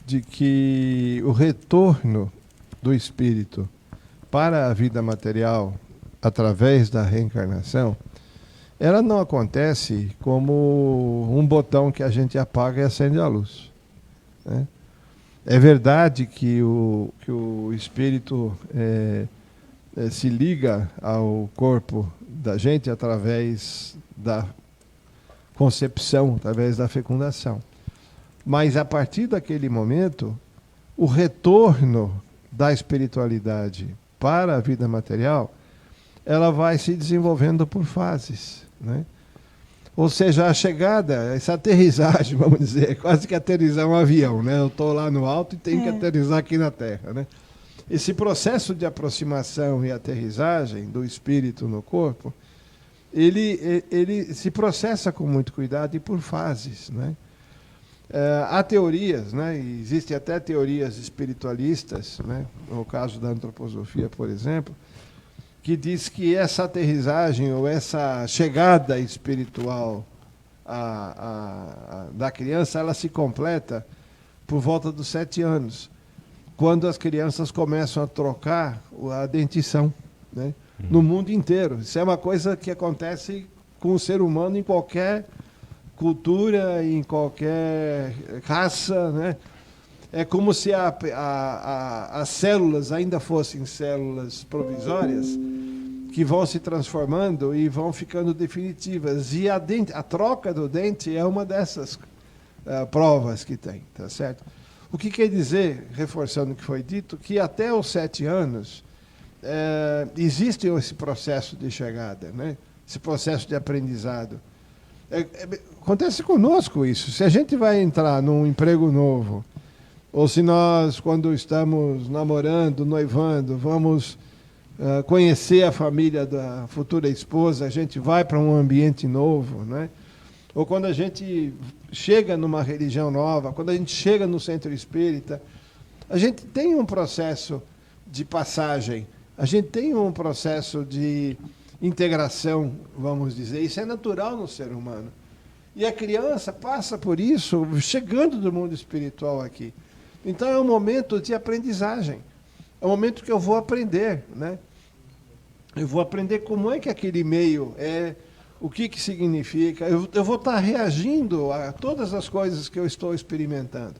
de que o retorno do espírito para a vida material através da reencarnação, ela não acontece como um botão que a gente apaga e acende a luz, né? É verdade que o espírito se liga ao corpo da gente através da concepção, através da fecundação. Mas a partir daquele momento, o retorno da espiritualidade para a vida material, ela vai se desenvolvendo por fases, né? Ou seja, a chegada, essa aterrissagem, vamos dizer, é quase que aterrissar um avião, né? Eu estou lá no alto e tenho que aterrissar aqui na Terra, né? Esse processo de aproximação e aterrissagem do espírito no corpo, ele se processa com muito cuidado e por fases, né? Há teorias, né? Existem até teorias espiritualistas, né? No caso da antroposofia, por exemplo, que diz que essa aterrissagem ou essa chegada espiritual da criança, ela se completa por volta dos 7 anos, quando as crianças começam a trocar a dentição, né? No mundo inteiro. Isso é uma coisa que acontece com o ser humano em qualquer cultura, em qualquer raça, né? É como se as células ainda fossem células provisórias que vão se transformando e vão ficando definitivas. E a troca do dente é uma dessas provas que tem, tá certo? O que quer dizer, reforçando o que foi dito, que até os 7 anos existe esse processo de chegada, né? Esse processo de aprendizado. Acontece conosco isso. Se a gente vai entrar num emprego novo, ou se nós, quando estamos namorando, noivando, vamos conhecer a família da futura esposa, a gente vai para um ambiente novo, né? Ou quando a gente chega numa religião nova, quando a gente chega no centro espírita, a gente tem um processo de passagem, a gente tem um processo de integração, vamos dizer. Isso é natural no ser humano. E a criança passa por isso chegando do mundo espiritual aqui. Então é um momento de aprendizagem. É um momento que eu vou aprender, né? Eu vou aprender como é que aquele meio é, o que significa. Eu vou estar reagindo a todas as coisas que eu estou experimentando.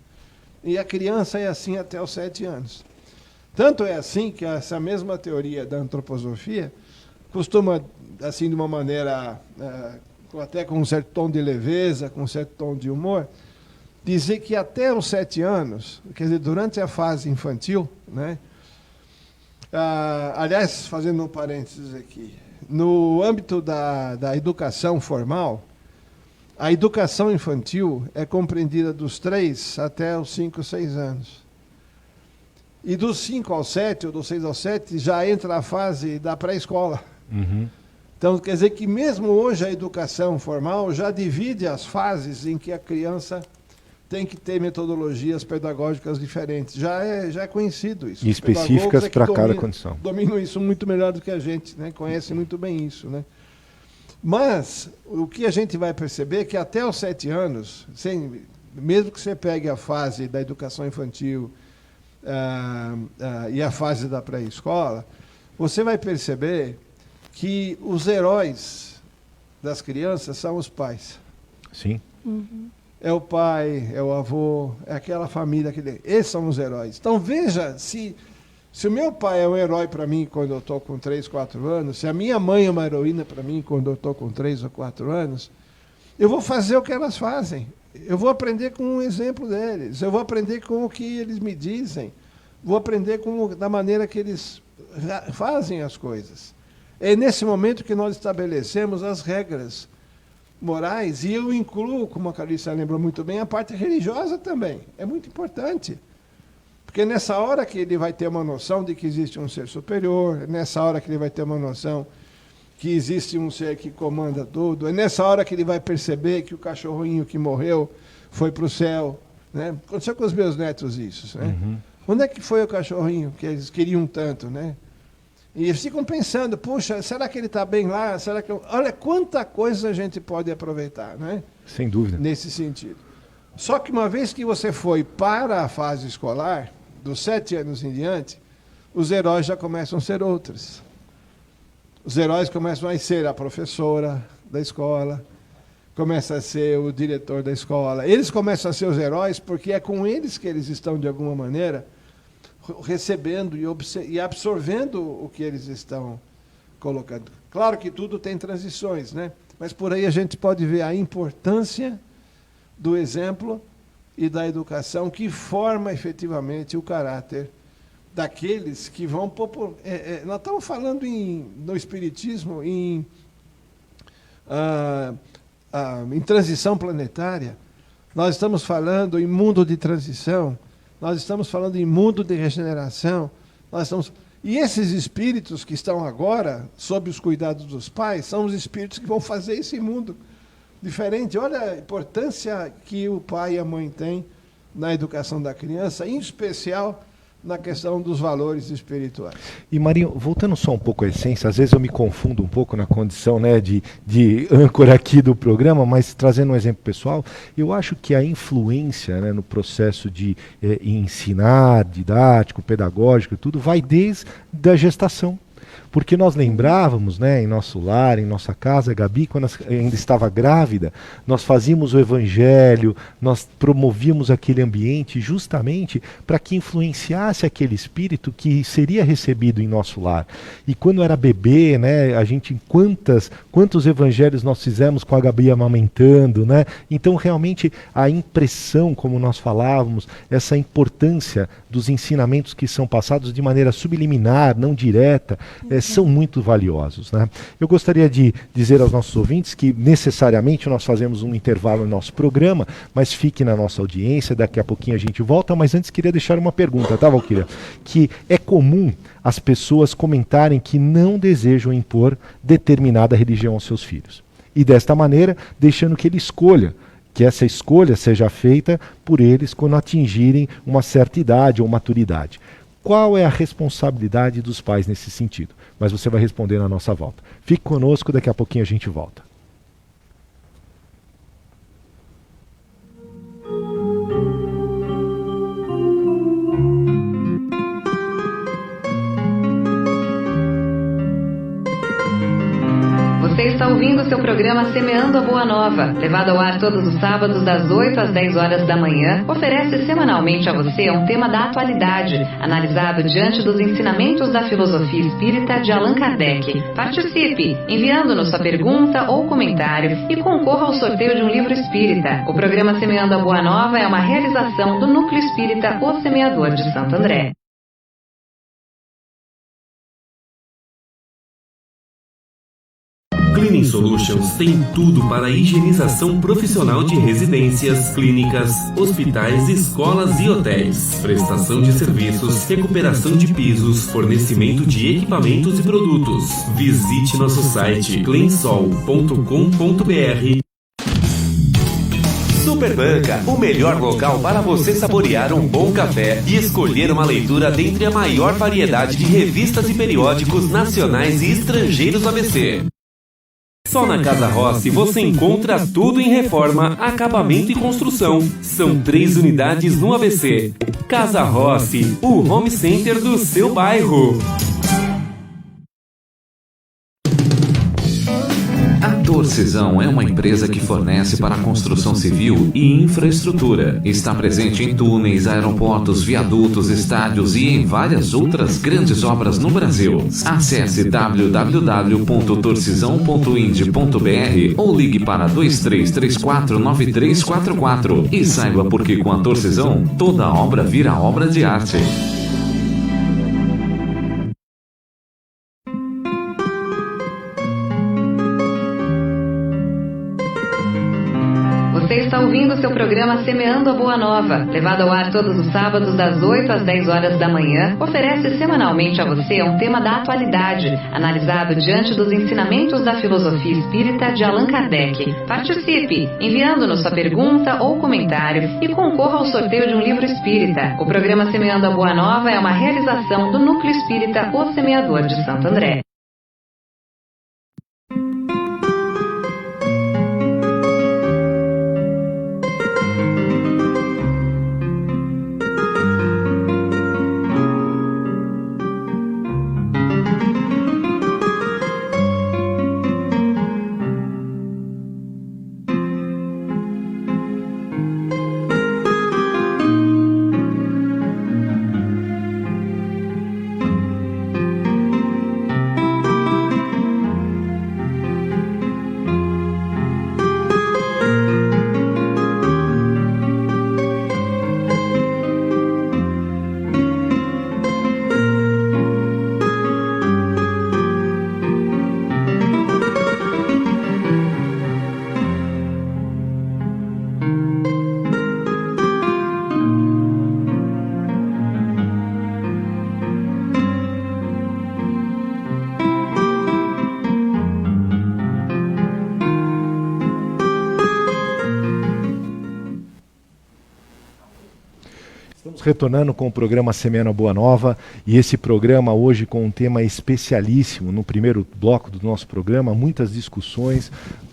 E a criança é assim até os 7 anos. Tanto é assim que essa mesma teoria da antroposofia costuma, assim, de uma maneira, até com um certo tom de leveza, com um certo tom de humor, dizer que até os 7 anos, quer dizer, durante a fase infantil, né? Aliás, fazendo um parênteses aqui, no âmbito da educação formal, a educação infantil é compreendida dos 3 até os 5, 6 anos. E dos 5 ao 7, ou dos 6 ao 7, já entra a fase da pré-escola. Uhum. Então, quer dizer que mesmo hoje a educação formal já divide as fases em que a criança tem que ter metodologias pedagógicas diferentes. Já é conhecido isso. E específicas para cada condição. Dominam isso muito melhor do que a gente, né? Conhecem muito bem isso, né? Mas o que a gente vai perceber é que até os 7 anos, mesmo que você pegue a fase da educação infantil e a fase da pré-escola, você vai perceber que os heróis das crianças são os pais. Sim. Uhum. É o pai, é o avô, é aquela família. Esses são os heróis. Então veja, se o meu pai é um herói para mim quando eu estou com 3, 4 anos, se a minha mãe é uma heroína para mim quando eu estou com 3 ou 4 anos, eu vou fazer o que elas fazem. Eu vou aprender com o exemplo deles. Eu vou aprender com o que eles me dizem. Vou aprender da maneira que eles fazem as coisas. É nesse momento que nós estabelecemos as regras morais, e eu incluo, como a Carissa lembrou muito bem, a parte religiosa também. É muito importante. Porque nessa hora que ele vai ter uma noção de que existe um ser superior, é nessa hora que ele vai ter uma noção que existe um ser que comanda tudo, é nessa hora que ele vai perceber que o cachorrinho que morreu foi para o céu. Né? Aconteceu com os meus netos isso. Né? Onde é que foi o cachorrinho que eles queriam tanto? Né? E eles ficam pensando, puxa, será que ele está bem lá? Será que Olha quanta coisa a gente pode aproveitar, né? Sem dúvida. Nesse sentido. Só que uma vez que você foi para a fase escolar, dos 7 anos em diante, os heróis já começam a ser outros. Os heróis começam a ser a professora da escola, começa a ser o diretor da escola. Eles começam a ser os heróis porque é com eles que eles estão, de alguma maneira, recebendo e absorvendo o que eles estão colocando. Claro que tudo tem transições, né? Mas por aí a gente pode ver a importância do exemplo e da educação que forma efetivamente o caráter daqueles que vão... nós estamos falando no Espiritismo em transição planetária, nós estamos falando em mundo de transição, nós estamos falando em mundo de regeneração, e esses espíritos que estão agora sob os cuidados dos pais são os espíritos que vão fazer esse mundo diferente. Olha a importância que o pai e a mãe têm na educação da criança, em especial na questão dos valores espirituais. E Marinho, voltando só um pouco à essência, às vezes eu me confundo um pouco na condição, né, de âncora aqui do programa, mas trazendo um exemplo pessoal, eu acho que a influência, né, no processo de ensinar, didático, pedagógico, tudo, vai desde a gestação. Porque nós lembrávamos, né, em nosso lar, em nossa casa, a Gabi, quando ainda estava grávida, nós fazíamos o evangelho, nós promovíamos aquele ambiente justamente para que influenciasse aquele espírito que seria recebido em nosso lar. E quando era bebê, né, a gente, quantos evangelhos nós fizemos com a Gabi amamentando, né? Então realmente a impressão, como nós falávamos, essa importância dos ensinamentos que são passados de maneira subliminar, não direta, são muito valiosos, né? Eu gostaria de dizer aos nossos ouvintes que necessariamente nós fazemos um intervalo no nosso programa, mas fique na nossa audiência, daqui a pouquinho a gente volta, mas antes queria deixar uma pergunta, tá, Valquíria? Que é comum as pessoas comentarem que não desejam impor determinada religião aos seus filhos. E desta maneira, deixando que ele escolha, que essa escolha seja feita por eles quando atingirem uma certa idade ou maturidade. Qual é a responsabilidade dos pais nesse sentido? Mas você vai responder na nossa volta. Fique conosco, daqui a pouquinho a gente volta. Você está ouvindo o seu programa Semeando a Boa Nova, levado ao ar todos os sábados das 8 às 10 horas da manhã, oferece semanalmente a você um tema da atualidade, analisado diante dos ensinamentos da filosofia espírita de Allan Kardec. Participe, enviando-nos sua pergunta ou comentário e concorra ao sorteio de um livro espírita. O programa Semeando a Boa Nova é uma realização do Núcleo Espírita O Semeador de Santo André. Cleaning Solutions tem tudo para a higienização profissional de residências, clínicas, hospitais, escolas e hotéis. Prestação de serviços, recuperação de pisos, fornecimento de equipamentos e produtos. Visite nosso site cleansol.com.br. Superbanca, o melhor local para você saborear um bom café e escolher uma leitura dentre a maior variedade de revistas e periódicos nacionais e estrangeiros do ABC. Só na Casa Rossi você encontra tudo em reforma, acabamento e construção. São 3 unidades no ABC. Casa Rossi, o home center do seu bairro. A Torcisão é uma empresa que fornece para a construção civil e infraestrutura. Está presente em túneis, aeroportos, viadutos, estádios e em várias outras grandes obras no Brasil. Acesse www.torcisão.ind.br ou ligue para 2334-9344 e saiba por que com a Torcisão toda obra vira obra de arte. está ouvindo o seu programa Semeando a Boa Nova, levado ao ar todos os sábados das 8 às 10 horas da manhã, oferece semanalmente a você um tema da atualidade, analisado diante dos ensinamentos da filosofia espírita de Allan Kardec. Participe, enviando-nos sua pergunta ou comentário e concorra ao sorteio de um livro espírita. O programa Semeando a Boa Nova é uma realização do Núcleo Espírita O Semeador de Santo André. Retornando com o programa Semeando a Boa Nova, e esse programa hoje com um tema especialíssimo. No primeiro bloco do nosso programa, muitas discussões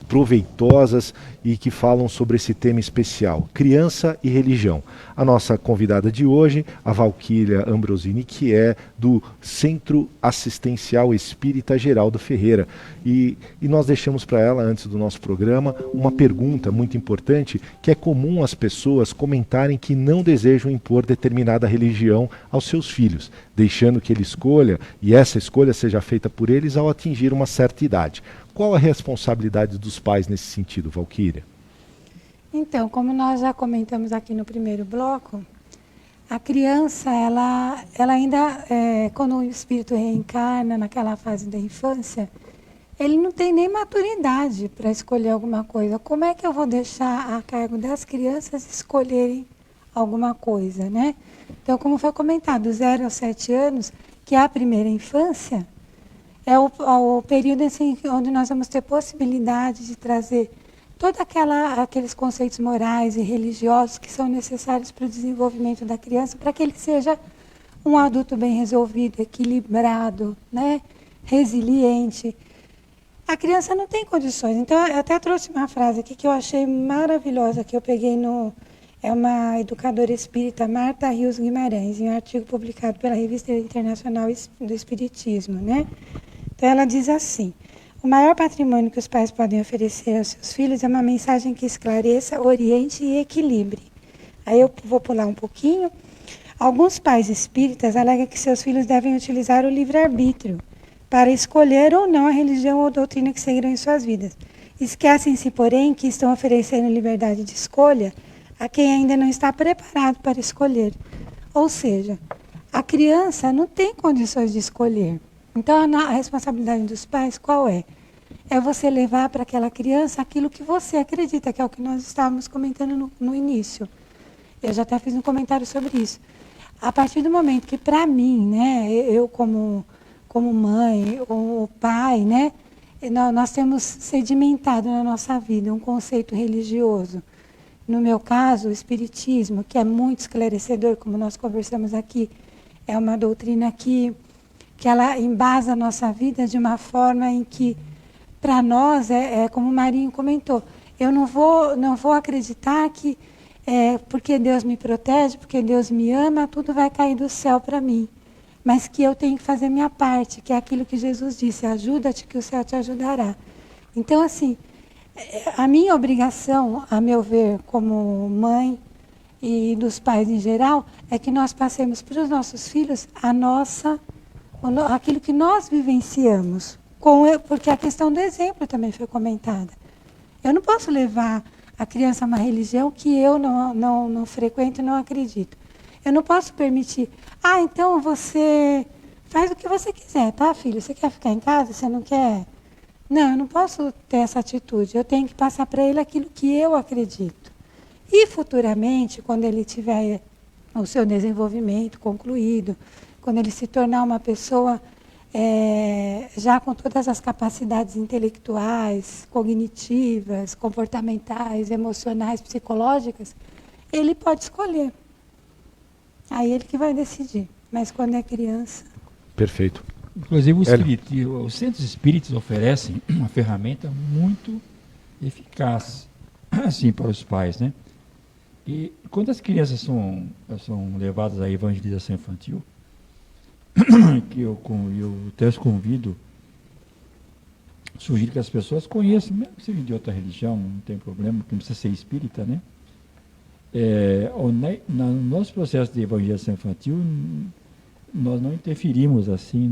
proveitosas e que falam sobre esse tema especial, criança e religião. A nossa convidada de hoje, a Valquíria Ambrosini, que é do Centro Assistencial Espírita Geraldo Ferreira. E nós deixamos para ela, antes do nosso programa, uma pergunta muito importante, que é comum as pessoas comentarem que não desejam impor determinada religião aos seus filhos, deixando que ele escolha, e essa escolha seja feita por eles ao atingir uma certa idade. Qual a responsabilidade dos pais nesse sentido, Valquíria? Então, como nós já comentamos aqui no primeiro bloco, a criança, ela ainda, quando o espírito reencarna naquela fase da infância, ele não tem nem maturidade para escolher alguma coisa. Como é que eu vou deixar a cargo das crianças escolherem alguma coisa, né? Então, como foi comentado, 0 aos 7 anos, que é a primeira infância, é o período assim, onde nós vamos ter possibilidade de trazer todos aqueles conceitos morais e religiosos que são necessários para o desenvolvimento da criança, para que ele seja um adulto bem resolvido, equilibrado, né? Resiliente. A criança não tem condições. Então, eu até trouxe uma frase aqui que eu achei maravilhosa, que eu peguei é uma educadora espírita, Marta Rios Guimarães, em um artigo publicado pela Revista Internacional do Espiritismo, né? Então, ela diz assim: o maior patrimônio que os pais podem oferecer aos seus filhos é uma mensagem que esclareça, oriente e equilibre. Aí eu vou pular um pouquinho. Alguns pais espíritas alegam que seus filhos devem utilizar o livre-arbítrio para escolher ou não a religião ou doutrina que seguirão em suas vidas. Esquecem-se, porém, que estão oferecendo liberdade de escolha a quem ainda não está preparado para escolher. Ou seja, a criança não tem condições de escolher. Então, a responsabilidade dos pais qual é? É você levar para aquela criança aquilo que você acredita, que é o que nós estávamos comentando no início. Eu já até fiz um comentário sobre isso. A partir do momento que, para mim, né, eu como mãe ou pai, né, nós temos sedimentado na nossa vida um conceito religioso. No meu caso, o espiritismo, que é muito esclarecedor, como nós conversamos aqui, é uma doutrina que ela embasa a nossa vida de uma forma em que, para nós, como o Marinho comentou, eu não vou acreditar que, porque Deus me protege, porque Deus me ama, tudo vai cair do céu para mim. Mas que eu tenho que fazer minha parte, que é aquilo que Jesus disse: ajuda-te que o céu te ajudará. Então, assim, a minha obrigação, a meu ver, como mãe e dos pais em geral, é que nós passemos para os nossos filhos aquilo que nós vivenciamos, porque a questão do exemplo também foi comentada. Eu não posso levar a criança a uma religião que eu não frequento e não acredito. Eu não posso permitir, então você faz o que você quiser, tá, filho? Você quer ficar em casa? Você não quer? Não, eu não posso ter essa atitude. Eu tenho que passar para ele aquilo que eu acredito. E futuramente, quando ele tiver o seu desenvolvimento concluído, quando ele se tornar uma pessoa já com todas as capacidades intelectuais, cognitivas, comportamentais, emocionais, psicológicas, ele pode escolher. Aí ele que vai decidir. Mas quando é criança... Perfeito. Inclusive, os centros espíritas oferecem uma ferramenta muito eficaz assim, para os pais, né? E quando as crianças são levadas à evangelização infantil, que eu até os convido, sugiro que as pessoas conheçam, mesmo que seja de outra religião, não tem problema, porque não precisa ser espírita, né? No nosso processo de evangelização infantil, nós não interferimos assim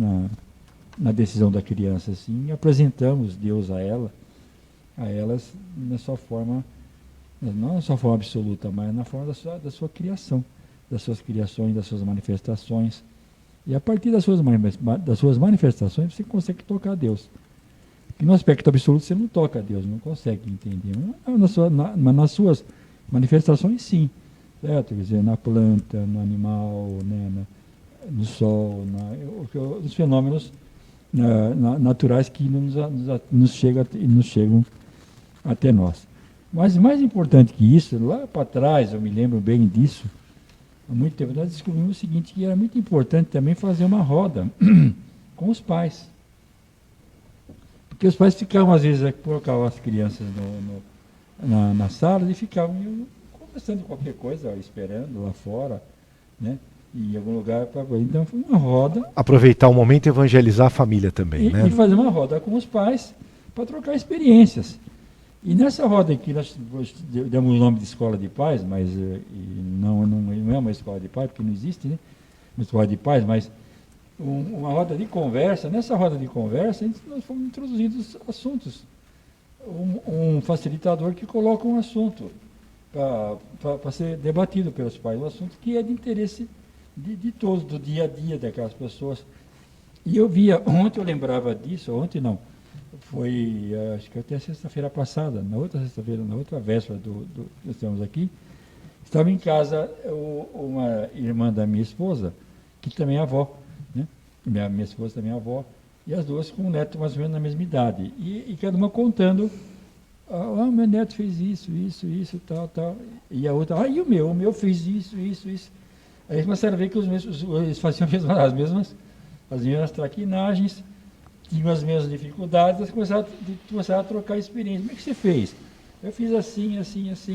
na decisão da criança, assim, apresentamos Deus a elas na sua forma, não na sua forma absoluta, mas na forma da sua criação, das suas criações, das suas manifestações. E a partir das suas manifestações você consegue tocar a Deus. Porque no aspecto absoluto você não toca a Deus, não consegue entender. Mas nas suas manifestações sim, certo? Quer dizer, na planta, no animal, né, no sol, nos fenômenos naturais que nos chegam até nós. Mas mais importante que isso, lá para trás, eu me lembro bem disso, há muito tempo nós descobrimos o seguinte, que era muito importante também fazer uma roda com os pais. Porque os pais ficavam, às vezes, colocavam as crianças na sala e ficavam conversando qualquer coisa, esperando lá fora, né? Em algum lugar para... Então foi uma roda. Aproveitar o momento e evangelizar a família também, né? E fazer uma roda com os pais para trocar experiências. E nessa roda aqui, nós demos o nome de escola de pais, mas não é uma escola de pais, porque não existe, né? Uma escola de pais, mas uma roda de conversa. Nessa roda de conversa, nós fomos introduzidos assuntos. Um facilitador que coloca um assunto para ser debatido pelos pais, um assunto que é de interesse de todos, do dia a dia daquelas pessoas. E eu via, ontem eu lembrava disso, ontem não, foi, acho que até sexta-feira passada, na outra sexta-feira, na outra véspera nós estamos aqui, estava em casa uma irmã da minha esposa, que também é avó, né? Minha esposa também é avó, e as duas com um neto mais ou menos na mesma idade, e cada uma contando, meu neto fez isso, tal, e a outra, e o meu fez isso. Aí começaram a ver que eles faziam as mesmas traquinagens, tinham as mesmas dificuldades, eles começaram a trocar experiência. Como é que você fez? Eu fiz assim,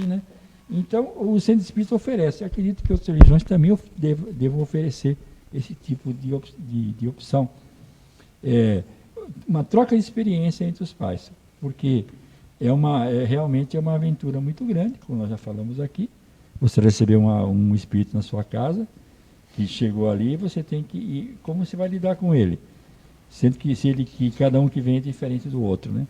né? Então, o Centro Espírita oferece. Eu acredito que outras religiões também devam oferecer esse tipo de opção. Uma troca de experiência entre os pais, porque realmente é uma aventura muito grande, como nós já falamos aqui. Você recebeu um espírito na sua casa, que chegou ali, você tem que ir, como você vai lidar com ele? Sendo que cada um que vem é diferente do outro, né?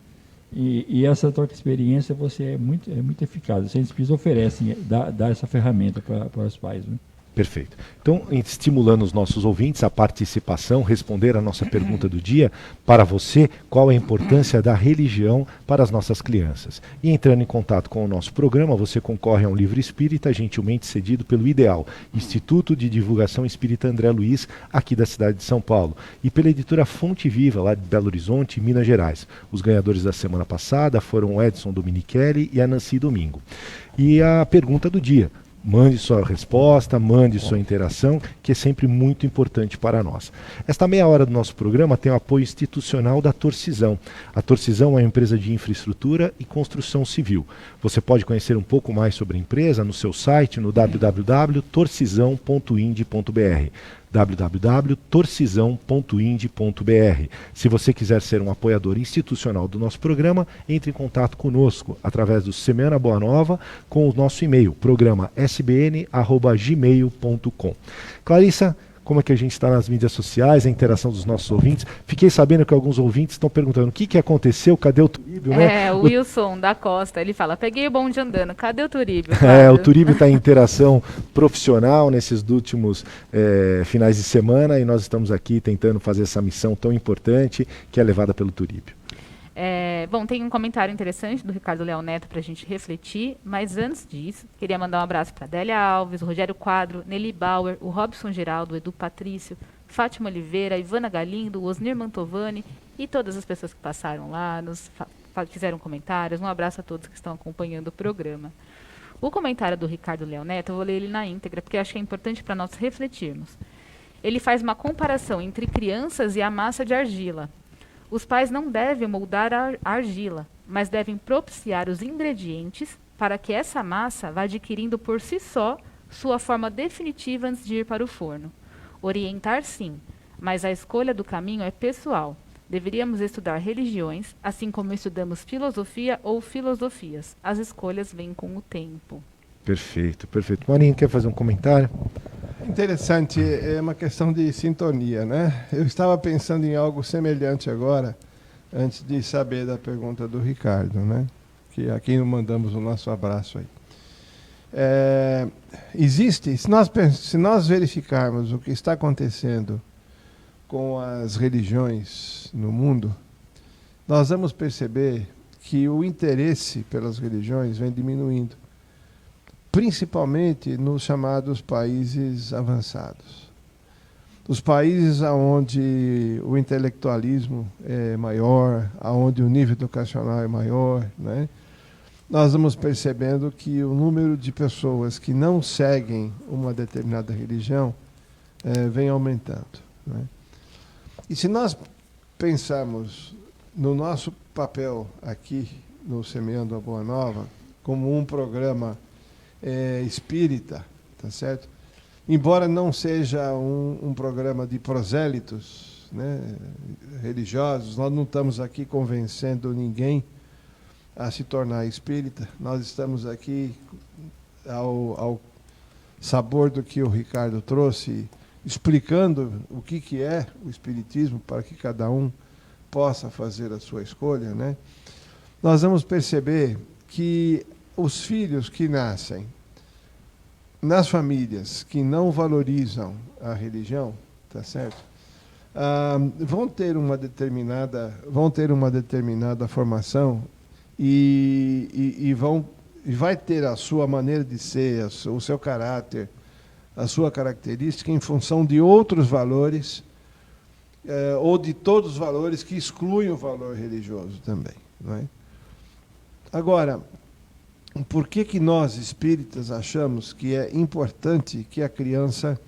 E essa troca de experiência é muito eficaz. O Centro Espírita oferece, dá essa ferramenta para os pais, né? Perfeito. Então, estimulando os nossos ouvintes a participação, responder a nossa pergunta do dia, para você, qual a importância da religião para as nossas crianças? E entrando em contato com o nosso programa, você concorre a um livro espírita, gentilmente cedido pelo IDEAL, Instituto de Divulgação Espírita André Luiz, aqui da cidade de São Paulo, e pela editora Fonte Viva, lá de Belo Horizonte, Minas Gerais. Os ganhadores da semana passada foram o Edson Dominichelli e a Nancy Domingo. E a pergunta do dia: mande sua resposta, mande sua interação, que é sempre muito importante para nós. Esta meia hora do nosso programa tem o apoio institucional da Torcisão. A Torcisão é uma empresa de infraestrutura e construção civil. Você pode conhecer um pouco mais sobre a empresa no seu site, no www.torcisão.ind.br. www.torcisão.ind.br. Se você quiser ser um apoiador institucional do nosso programa, entre em contato conosco através do Semana Boa Nova com o nosso e-mail, programa sbn@gmail.com. Clarissa, como é que a gente está nas mídias sociais, a interação dos nossos ouvintes? Fiquei sabendo que alguns ouvintes estão perguntando o que aconteceu, cadê o Turíbio, né? O Wilson da Costa, ele fala, peguei o bonde andando, cadê o Turíbio? O Turíbio está em interação profissional nesses últimos finais de semana, e nós estamos aqui tentando fazer essa missão tão importante que é levada pelo Turíbio. Bom, tem um comentário interessante do Ricardo Leal Neto para a gente refletir, mas antes disso, queria mandar um abraço para Adélia Alves, o Rogério Quadro, Nelly Bauer, o Robson Geraldo, o Edu Patrício, Fátima Oliveira, a Ivana Galindo, o Osnir Mantovani e todas as pessoas que passaram lá, fizeram comentários. Um abraço a todos que estão acompanhando o programa. O comentário do Ricardo Leal Neto, eu vou ler ele na íntegra, porque eu acho que é importante para nós refletirmos. Ele faz uma comparação entre crianças e a massa de argila. Os pais não devem moldar a argila, mas devem propiciar os ingredientes para que essa massa vá adquirindo por si só sua forma definitiva antes de ir para o forno. Orientar sim, mas a escolha do caminho é pessoal. Deveríamos estudar religiões, assim como estudamos filosofia ou filosofias. As escolhas vêm com o tempo. Perfeito, perfeito. Marinho, quer fazer um comentário? Interessante, é uma questão de sintonia, né? Eu estava pensando em algo semelhante agora, antes de saber da pergunta do Ricardo, né? Que a quem mandamos o nosso abraço aí. Existe, se nós verificarmos o que está acontecendo com as religiões no mundo, nós vamos perceber que o interesse pelas religiões vem diminuindo, principalmente nos chamados países avançados. Os países onde o intelectualismo é maior, onde o nível educacional é maior, né? Nós vamos percebendo que o número de pessoas que não seguem uma determinada religião vem aumentando, né? E se nós pensarmos no nosso papel aqui, no Semeando a Boa Nova, como um programa espírita, tá certo? Embora não seja um programa de prosélitos, né, religiosos, nós não estamos aqui convencendo ninguém a se tornar espírita, nós estamos aqui ao sabor do que o Ricardo trouxe, explicando o que é o espiritismo para que cada um possa fazer a sua escolha, né? Nós vamos perceber que os filhos que nascem nas famílias que não valorizam a religião, tá certo? Vão ter uma determinada formação e vai ter a sua maneira de ser, o seu caráter, a sua característica em função de outros valores ou de todos os valores que excluem o valor religioso também, não é? Agora, por que nós, espíritas, achamos que é importante que a criança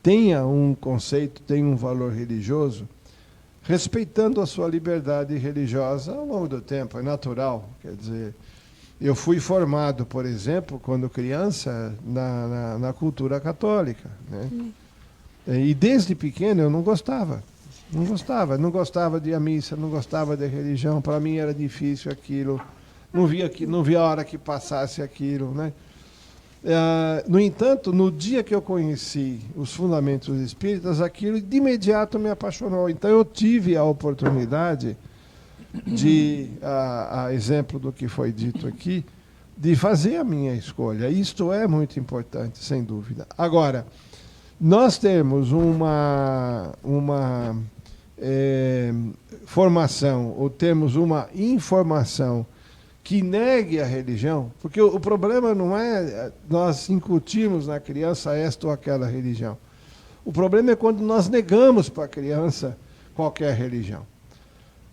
tenha um conceito, tenha um valor religioso, respeitando a sua liberdade religiosa ao longo do tempo? É natural. Quer dizer, eu fui formado, por exemplo, quando criança, na cultura católica, né? E desde pequeno eu não gostava de ir à missa, não gostava de religião, para mim era difícil aquilo. Não via a hora que passasse aquilo, né? No entanto, no dia que eu conheci os fundamentos espíritas, aquilo de imediato me apaixonou. Então eu tive a oportunidade de, a exemplo do que foi dito aqui, de fazer a minha escolha. Isto é muito importante, sem dúvida. Agora, nós temos uma formação, ou temos uma informação que negue a religião, porque o problema não é nós incutirmos na criança esta ou aquela religião. O problema é quando nós negamos para a criança qualquer religião.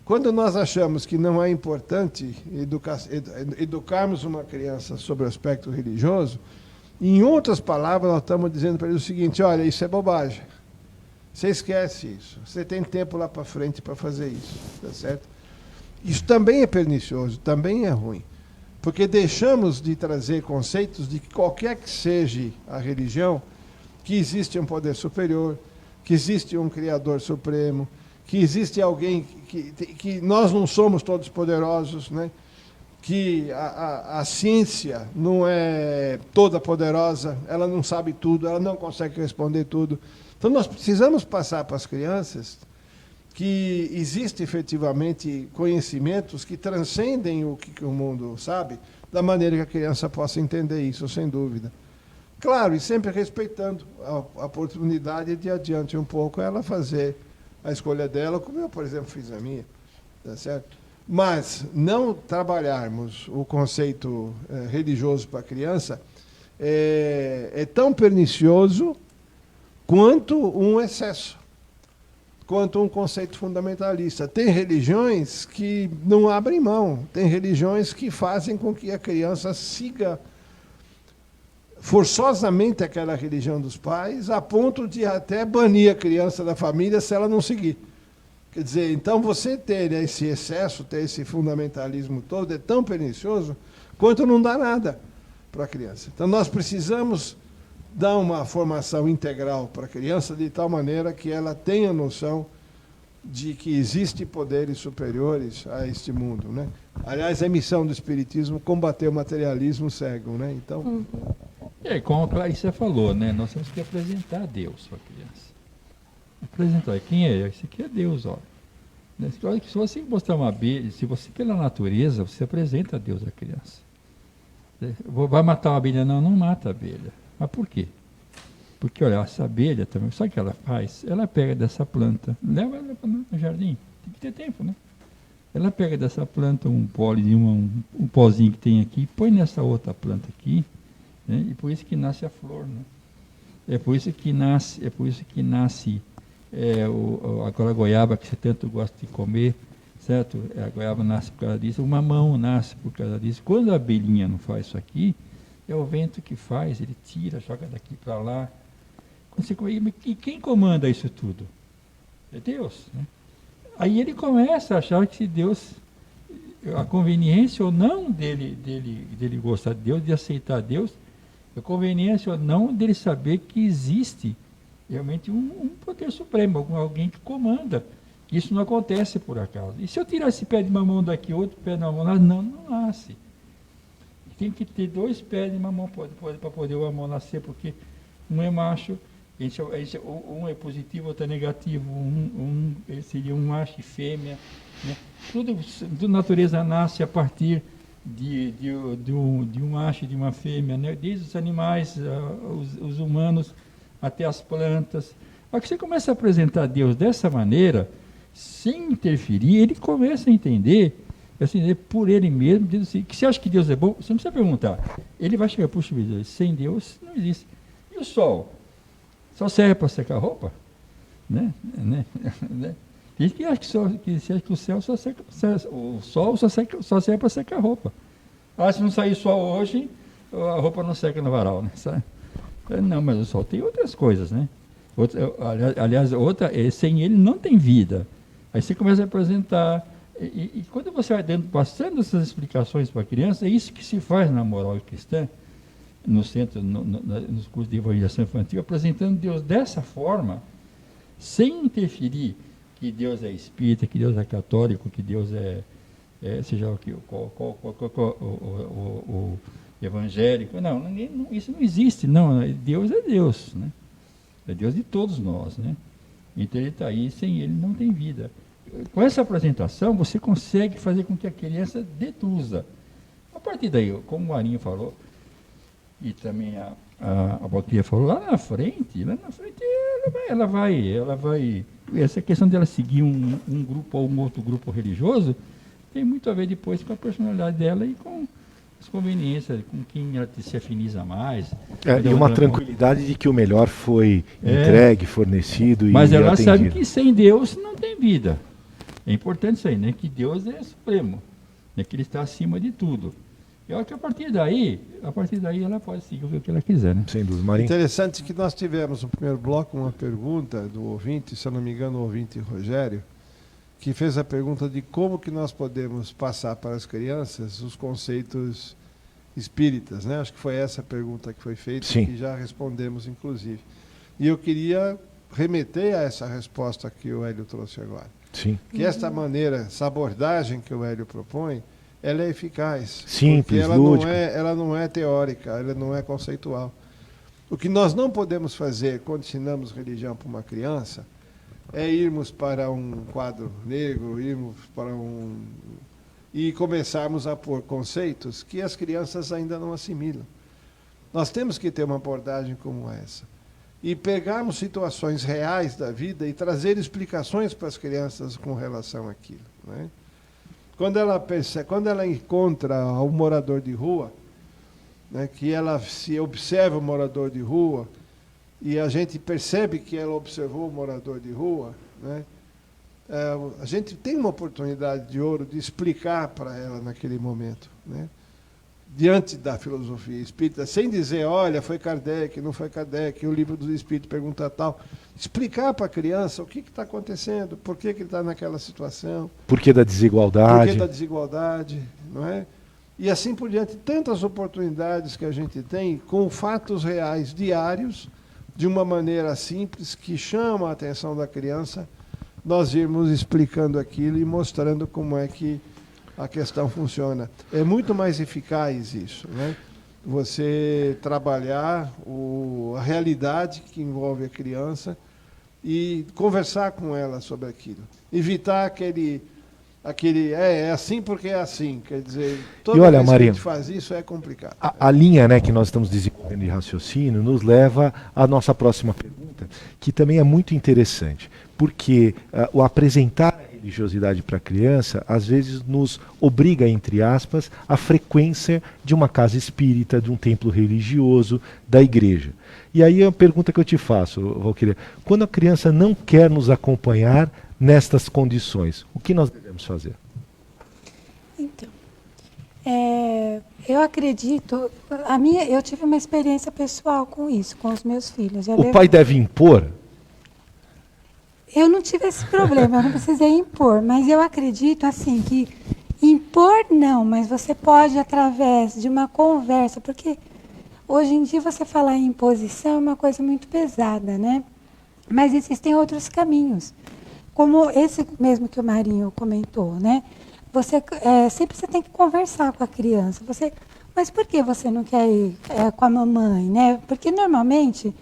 Quando nós achamos que não é importante educarmos uma criança sobre o aspecto religioso, em outras palavras, nós estamos dizendo para ele o seguinte: olha, isso é bobagem. Você esquece isso. Você tem tempo lá para frente para fazer isso, tá certo? Isso também é pernicioso, também é ruim, porque deixamos de trazer conceitos de que qualquer que seja a religião, que existe um poder superior, que existe um Criador Supremo, que existe alguém que nós não somos todos poderosos, né? Que a ciência não é toda poderosa, ela não sabe tudo, ela não consegue responder tudo. Então nós precisamos passar para as crianças que existe efetivamente conhecimentos que transcendem o que o mundo sabe, da maneira que a criança possa entender isso, sem dúvida. Claro, e sempre respeitando a oportunidade de adiante um pouco ela fazer a escolha dela, como eu, por exemplo, fiz a minha, tá certo? Mas não trabalharmos o conceito religioso para a criança é tão pernicioso quanto um excesso, quanto um conceito fundamentalista. Tem religiões que não abrem mão, tem religiões que fazem com que a criança siga forçosamente aquela religião dos pais, a ponto de até banir a criança da família se ela não seguir. Quer dizer, então você ter esse excesso, ter esse fundamentalismo todo, é tão pernicioso quanto não dá nada para a criança. Então nós precisamos dar uma formação integral para a criança de tal maneira que ela tenha noção de que existem poderes superiores a este mundo, né? Aliás, a missão do Espiritismo é combater o materialismo cego, né? Então, como a Clarissa falou, né? Nós temos que apresentar a Deus para a criança. Apresentar. Quem é? Esse aqui é Deus, ó. Se você mostrar uma abelha, se você pela natureza, você apresenta a Deus à criança. Vai matar uma abelha? Não, não mata a abelha. Mas por quê? Porque, olha, essa abelha também, sabe o que ela faz? Ela pega dessa planta, leva ela no jardim, tem que ter tempo, né? Ela pega dessa planta um pólen, um pozinho que tem aqui, põe nessa outra planta aqui, né? E por isso que nasce a flor, né? É por isso que nasce aquela goiaba que você tanto gosta de comer, certo? A goiaba nasce por causa disso, o mamão nasce por causa disso. Quando a abelhinha não faz isso aqui, é o vento que faz, ele tira, joga daqui para lá. E quem comanda isso tudo? É Deus, né? Aí ele começa a achar que se Deus, a conveniência ou não dele gostar de Deus, de aceitar Deus, a conveniência ou não dele saber que existe realmente um poder supremo, alguém que comanda. Isso não acontece por acaso. E se eu tirar esse pé de mamão daqui, outro pé de mamão, não nasce. Tem que ter 2 pés de mamão para poder o mamão nascer, porque um é macho, um é positivo, outro é negativo, seria um macho e fêmea, né? Tudo natureza nasce a partir de um macho e de uma fêmea, né? Desde os animais, os humanos, até as plantas. Só que você começa a apresentar Deus dessa maneira, sem interferir, ele começa a entender, assim, por ele mesmo, diz assim, que você acha que Deus é bom, você não precisa perguntar. Ele vai chegar, puxa vida, sem Deus não existe. E o sol? Só serve para secar roupa? Né? Tem gente que acha que o céu só seca, o sol só serve para secar roupa. Se não sair sol hoje, a roupa não seca no varal, né? Sabe? Não, mas o sol tem outras coisas, né? Aliás, sem ele não tem vida. Aí você começa a apresentar. E quando você vai passando essas explicações para a criança, é isso que se faz na moral cristã, no centro, nos cursos de evangelização infantil, apresentando Deus dessa forma, sem interferir que Deus é espírita, que Deus é católico, que Deus seja o que, o evangélico. Não, isso não existe, não. Deus é Deus, né? É Deus de todos nós, né? Então ele está aí, sem ele não tem vida. Com essa apresentação, você consegue fazer com que a criança deduza. A partir daí, como o Marinho falou, e também a Boquinha falou, lá na frente ela vai. Essa questão dela seguir um grupo ou um outro grupo religioso tem muito a ver depois com a personalidade dela e com as conveniências, com quem ela se afiniza mais. E uma tranquilidade de que o melhor foi entregue, fornecido mas e ela atendido. sabe que sem Deus não tem vida. É importante isso aí, né? Que Deus é supremo, né? Que ele está acima de tudo. E olha que a partir daí ela pode seguir o que ela quiser, né? Sem dúvida, Marinho. Interessante que nós tivemos no primeiro bloco uma pergunta do ouvinte, se eu não me engano, o ouvinte Rogério, que fez a pergunta de como que nós podemos passar para as crianças os conceitos espíritas, né? Acho que foi essa a pergunta que foi feita, Sim. que já respondemos, inclusive. E eu queria remeter a essa resposta que o Hélio trouxe agora. Sim. Que esta maneira, essa abordagem que o Hélio propõe, ela é eficaz. Simples, porque lúdica. ela não é teórica, ela não é conceitual. O que nós não podemos fazer quando ensinamos religião para uma criança é irmos para um quadro negro, e começarmos a pôr conceitos que as crianças ainda não assimilam. Nós temos que ter uma abordagem como essa. E pegarmos situações reais da vida e trazer explicações para as crianças com relação àquilo, né? quando ela encontra o morador de rua, né, que ela se observa o morador de rua, e a gente percebe que ela observou o morador de rua, né, a gente tem uma oportunidade de ouro de explicar para ela naquele momento, né, diante da filosofia espírita, sem dizer, olha, foi Kardec, não foi Kardec, o livro dos Espíritos pergunta tal. Explicar para a criança o que está acontecendo, por que ele está naquela situação. Por que da desigualdade? Por que da desigualdade, não é? E assim por diante, tantas oportunidades que a gente tem com fatos reais diários, de uma maneira simples, que chama a atenção da criança, nós irmos explicando aquilo e mostrando como é que a questão funciona. É muito mais eficaz isso, né? Você trabalhar a realidade que envolve a criança e conversar com ela sobre aquilo. Evitar aquele é assim porque é assim. Quer dizer, toda olha, vez Maria, que a gente faz isso é complicado. A linha, né, que nós estamos desenvolvendo de raciocínio nos leva à nossa próxima pergunta, que também é muito interessante, porque o apresentar a religiosidade para a criança, às vezes nos obriga, entre aspas, à frequência de uma casa espírita, de um templo religioso, da igreja. E aí a pergunta que eu te faço, Valquíria, quando a criança não quer nos acompanhar nestas condições, o que nós devemos fazer? Então, eu acredito, eu tive uma experiência pessoal com isso, com os meus filhos. O pai deve impor? Eu não tive esse problema, eu não precisei impor, mas eu acredito assim que impor não, mas você pode através de uma conversa, porque hoje em dia você falar em imposição é uma coisa muito pesada, né? Mas existem outros caminhos, como esse mesmo que o Marinho comentou, né? Sempre você tem que conversar com a criança. Mas por que você não quer ir com a mamãe, né? Porque normalmente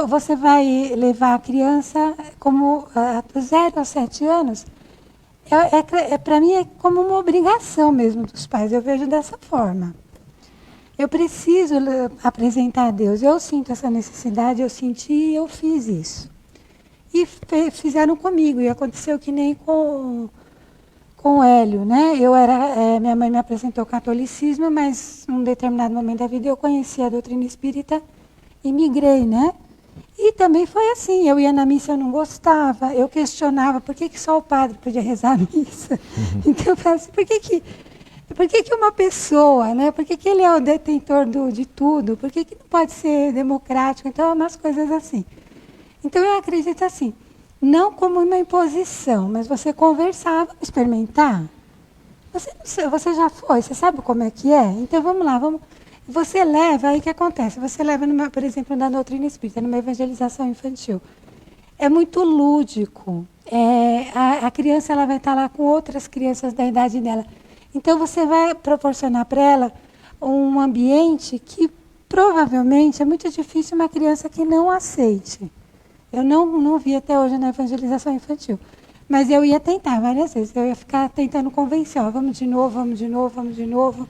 você vai levar a criança como dos 0 aos 7 anos. Para mim é como uma obrigação mesmo dos pais. Eu vejo dessa forma. Eu preciso apresentar a Deus. Eu sinto essa necessidade, eu senti e eu fiz isso. E fizeram comigo. E aconteceu que nem com o Hélio, né? Minha mãe me apresentou o catolicismo, mas num determinado momento da vida eu conheci a doutrina espírita e migrei, né? E também foi assim, eu ia na missa, eu não gostava, eu questionava por que só o padre podia rezar a missa. Então eu falava assim, por que uma pessoa, né? Por que ele é o detentor de tudo? Por que não pode ser democrático? Então, umas coisas assim. Então eu acredito assim, não como uma imposição, mas você conversar, vamos experimentar. Você já foi, você sabe como é que é? Então vamos lá, Você leva, aí o que acontece? Você leva, por exemplo, na doutrina espírita, numa evangelização infantil. É muito lúdico. A criança ela vai estar lá com outras crianças da idade dela. Então você vai proporcionar para ela um ambiente que provavelmente é muito difícil uma criança que não aceite. Eu não vi até hoje na evangelização infantil. Mas eu ia tentar várias vezes. Eu ia ficar tentando convencer, vamos de novo, vamos de novo, vamos de novo.